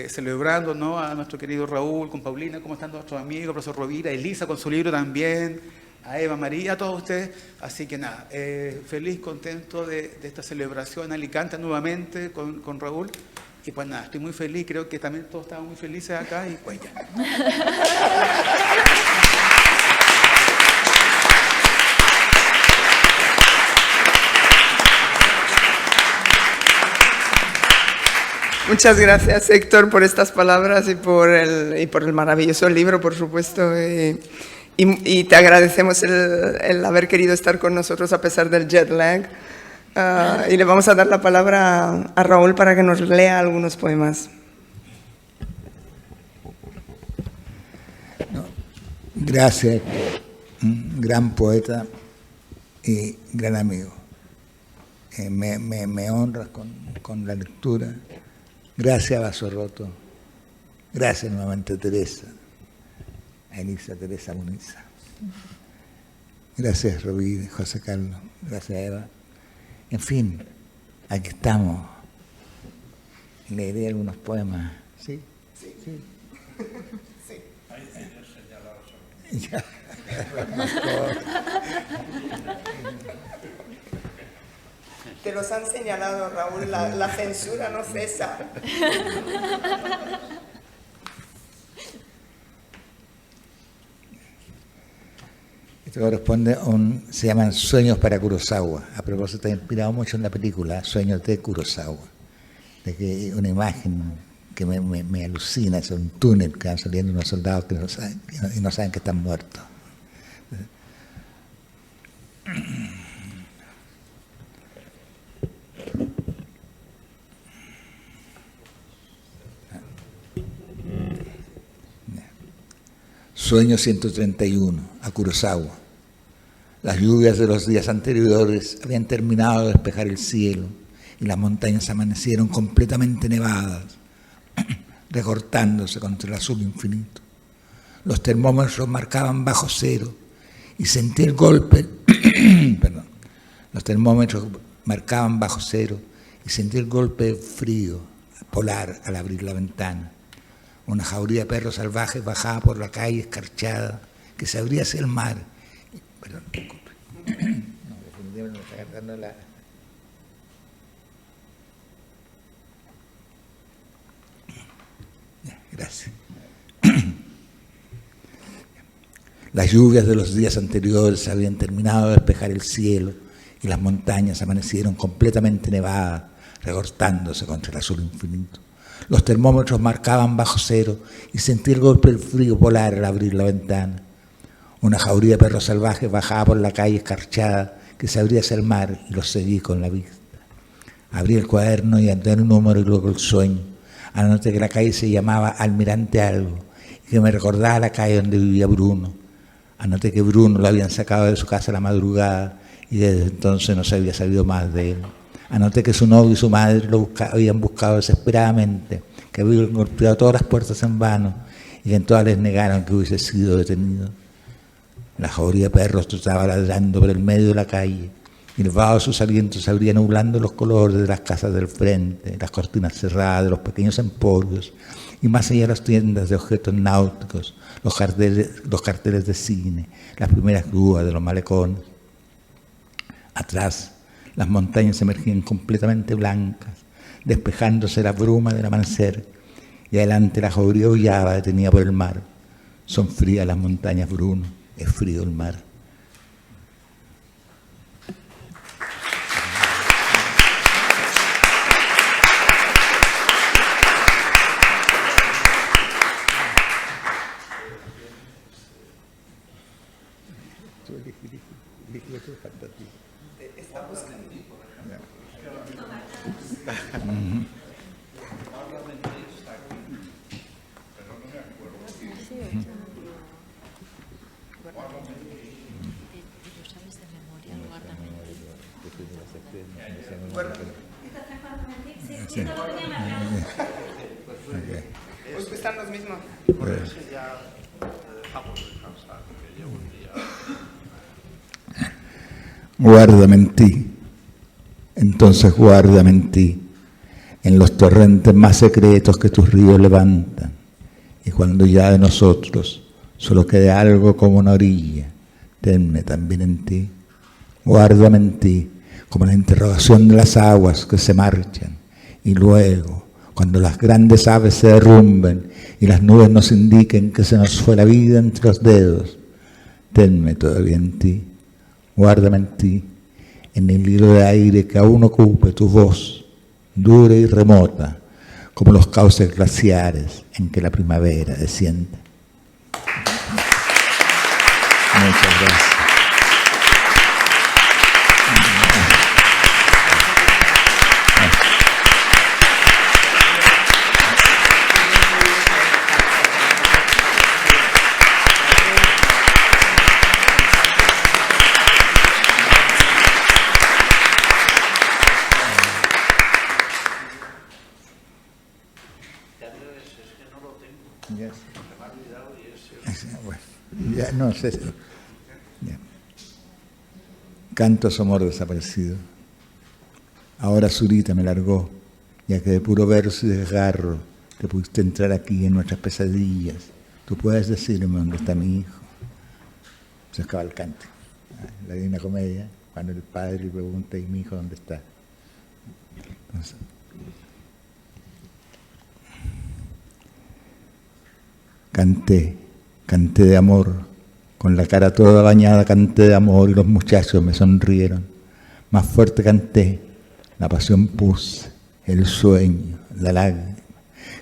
celebrando, ¿no? A nuestro querido Raúl, con Paulina, cómo están nuestros amigos, profesor Rovira, Elisa con su libro también, a Eva María, a todos ustedes. Así que nada, feliz, contento de esta celebración en Alicante nuevamente con Raúl. Y pues nada, estoy muy feliz, creo que también todos estaban muy felices acá, y pues ya. Muchas gracias, Héctor, por estas palabras y por el maravilloso libro, por supuesto. Y te agradecemos el haber querido estar con nosotros a pesar del jet lag. Y le vamos a dar la palabra a Raúl para que nos lea algunos poemas. Gracias, gran poeta y gran amigo. Me honras con la lectura. Gracias, Vaso Roto. Gracias nuevamente, Teresa, a Elisa, Teresa Muniza. Gracias, Rovira, José Carlos. Gracias, Eva. En fin, aquí estamos. Leeré algunos poemas. ¿Sí? Sí. Sí. Sí. Ya. Te los han señalado, Raúl, la censura no cesa. Esto corresponde a se llaman Sueños para Kurosawa. A propósito, está inspirado mucho en la película Sueños de Kurosawa. De que una imagen que me alucina, es un túnel que van saliendo unos soldados que no saben que están muertos. Sueño 131, a Kurosawa. Las lluvias de los días anteriores habían terminado de despejar el cielo y las montañas amanecieron completamente nevadas, recortándose contra el azul infinito. Los termómetros marcaban bajo cero y sentí el golpe, perdón, los termómetros marcaban bajo cero y sentí el golpe de frío polar al abrir la ventana. Una jauría de perros salvajes bajaba por la calle escarchada que se abría hacia el mar. Perdón, disculpe. No, definitivamente me está cantando la... Gracias. Las lluvias de los días anteriores habían terminado de despejar el cielo y las montañas amanecieron completamente nevadas, recortándose contra el azul infinito. Los termómetros marcaban bajo cero y sentí el golpe del frío polar al abrir la ventana. Una jauría de perros salvajes bajaba por la calle escarchada que se abría hacia el mar y los seguí con la vista. Abrí el cuaderno y anoté un número y luego el sueño. Anoté que la calle se llamaba Almirante Algo y que me recordaba la calle donde vivía Bruno. Anoté que Bruno lo habían sacado de su casa a la madrugada y desde entonces no se había sabido más de él. Anoté que su novio y su madre lo habían buscado desesperadamente, que habían golpeado todas las puertas en vano y que en todas les negaron que hubiese sido detenido. La jauría de perros estaba ladrando por el medio de la calle y el vaho de sus alientos se abría nublando los colores de las casas del frente, las cortinas cerradas de los pequeños emporios y más allá las tiendas de objetos náuticos, los carteles de cine, las primeras grúas de los malecones. Atrás, las montañas emergían completamente blancas, despejándose la bruma del amanecer, y adelante la jauría aullaba detenida por el mar. Son frías las montañas, Bruno, es frío el mar. Pues están los mismos. Guárdame en ti, entonces guárdame en ti, en los torrentes más secretos que tus ríos levantan, y cuando ya de nosotros solo quede algo como una orilla, tenme también en ti, guárdame en ti, como la interrogación de las aguas que se marchan, y luego, cuando las grandes aves se derrumben y las nubes nos indiquen que se nos fue la vida entre los dedos, tenme todavía en ti. Guárdame en ti, en el hilo de aire que aún ocupe tu voz, dura y remota, como los cauces glaciares en que la primavera desciende. Muchas gracias. Ya, no sé. Ya. Canto su amor desaparecido. Ahora Zurita me largó, ya que de puro verso y desgarro te pudiste entrar aquí en nuestras pesadillas. Tú puedes decirme dónde está mi hijo. Se acaba el cante. La Divina Comedia, cuando el padre le pregunta, ¿y mi hijo dónde está? Entonces, canté de amor, con la cara toda bañada canté de amor y los muchachos me sonrieron. Más fuerte canté, la pasión puse, el sueño, la lágrima.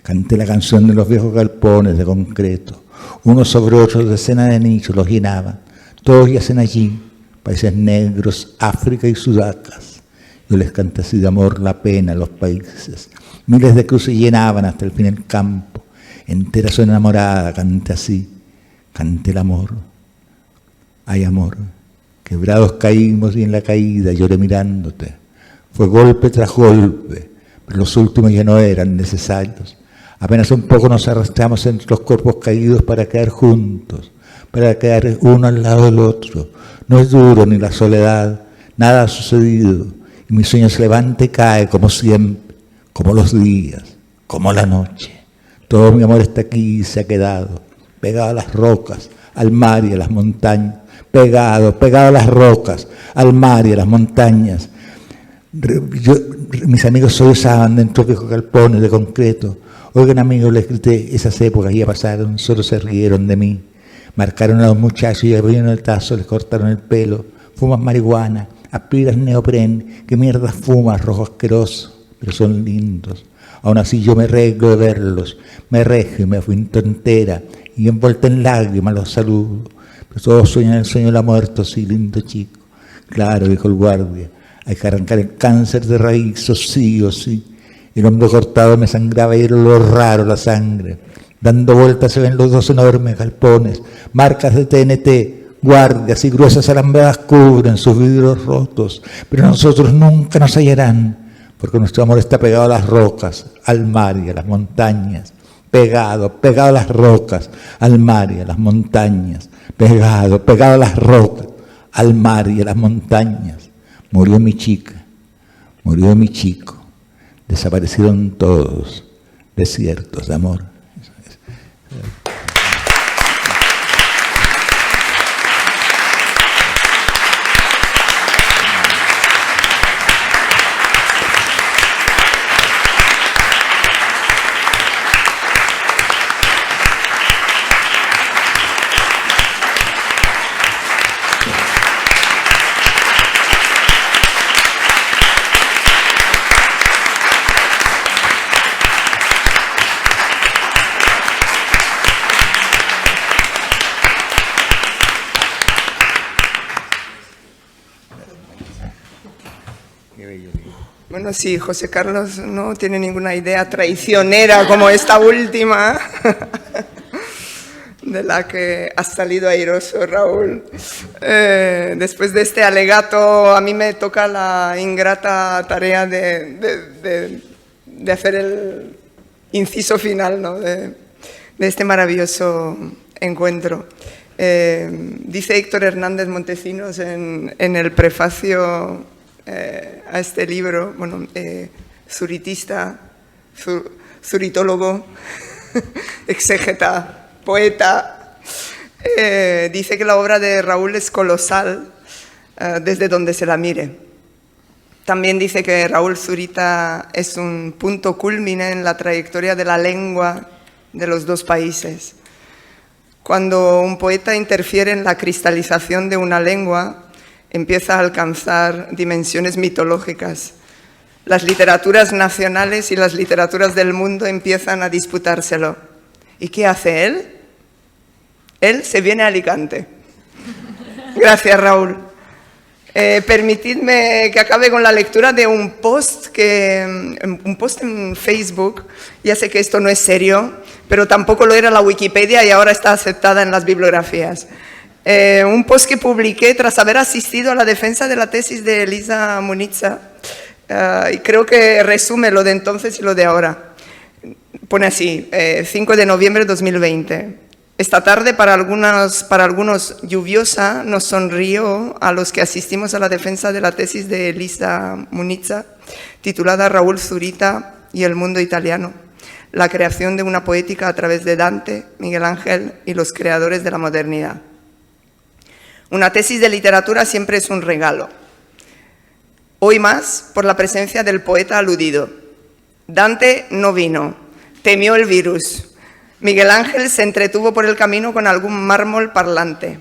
Canté la canción de los viejos galpones de concreto, unos sobre otros, decenas de nichos los llenaban. Todos yacen allí, países negros, África y Sudacas. Yo les canté así de amor la pena a los países. Miles de cruces llenaban hasta el fin el campo. Entera su enamorada, canté así. Cante el amor. Hay amor. Quebrados caímos y en la caída lloré mirándote. Fue golpe tras golpe, pero los últimos ya no eran necesarios. Apenas un poco nos arrastramos entre los cuerpos caídos para quedar juntos, para quedar uno al lado del otro. No es duro ni la soledad, nada ha sucedido. Y mi sueño se levanta y cae como siempre, como los días, como la noche. Todo mi amor está aquí y se ha quedado, pegado a las rocas, al mar y a las montañas. Pegado a las rocas, al mar y a las montañas. Mis amigos sollozaban dentro de viejos galpones de concreto. Oigan, amigos, les grité, esas épocas ya pasaron, solo se rieron de mí. Marcaron a los muchachos y abrieron el tazo, les cortaron el pelo. Fumas marihuana, aspiras neopren, qué mierda fumas, rojo asqueroso, pero son lindos. Aún así yo me arreglo de verlos, me regio y me fui entera, y envuelta en lágrimas los saludo. Pero todos sueñan el sueño de la muerte, sí, lindo chico. Claro, dijo el guardia, hay que arrancar el cáncer de raíz, o sí. El hombro cortado me sangraba y era el olor raro, la sangre. Dando vueltas se ven los dos enormes galpones, marcas de TNT, guardias y gruesas alambradas cubren sus vidrios rotos, pero nosotros nunca nos hallarán, porque nuestro amor está pegado a las rocas, al mar y a las montañas. Pegado a las rocas, al mar y a las montañas. Pegado a las rocas, al mar y a las montañas. Murió mi chica, murió mi chico. Desaparecieron todos, desiertos de amor. Bueno, sí, José Carlos no tiene ninguna idea traicionera como esta última, de la que has salido airoso, Raúl. Después de este alegato, a mí me toca la ingrata tarea de hacer el inciso final, ¿no?, de este maravilloso encuentro. Dice Héctor Hernández Montecinos en el prefacio a este libro, bueno, zuritista, zuritólogo, exégeta, poeta, dice que la obra de Raúl es colosal desde donde se la mire. También dice que Raúl Zurita es un punto culmine en la trayectoria de la lengua de los dos países. Cuando un poeta interfiere en la cristalización de una lengua, empieza a alcanzar dimensiones mitológicas. Las literaturas nacionales y las literaturas del mundo empiezan a disputárselo. ¿Y qué hace él? Él se viene a Alicante. Gracias, Raúl. Permitidme que acabe con la lectura de un post en Facebook. Ya sé que esto no es serio, pero tampoco lo era la Wikipedia y ahora está aceptada en las bibliografías. Un post que publiqué tras haber asistido a la defensa de la tesis de Elisa Munitza, y creo que resume lo de entonces y lo de ahora. Pone así, 5 de noviembre de 2020. Esta tarde, para algunos lluviosa, nos sonrió a los que asistimos a la defensa de la tesis de Elisa Munitza, titulada Raúl Zurita y el mundo italiano, la creación de una poética a través de Dante, Miguel Ángel y los creadores de la modernidad. Una tesis de literatura siempre es un regalo. Hoy más por la presencia del poeta aludido. Dante no vino, temió el virus. Miguel Ángel se entretuvo por el camino con algún mármol parlante.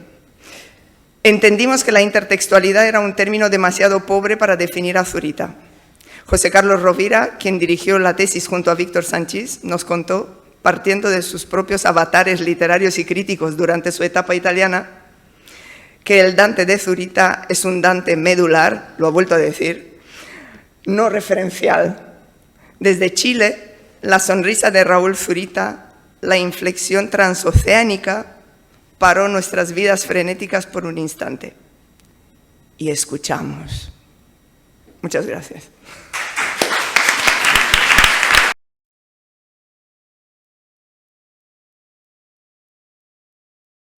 Entendimos que la intertextualidad era un término demasiado pobre para definir a Zurita. José Carlos Rovira, quien dirigió la tesis junto a Víctor Sanchís, nos contó, partiendo de sus propios avatares literarios y críticos durante su etapa italiana, que el Dante de Zurita es un Dante medular, lo ha vuelto a decir, no referencial. Desde Chile, la sonrisa de Raúl Zurita, la inflexión transoceánica, paró nuestras vidas frenéticas por un instante y escuchamos. Muchas gracias.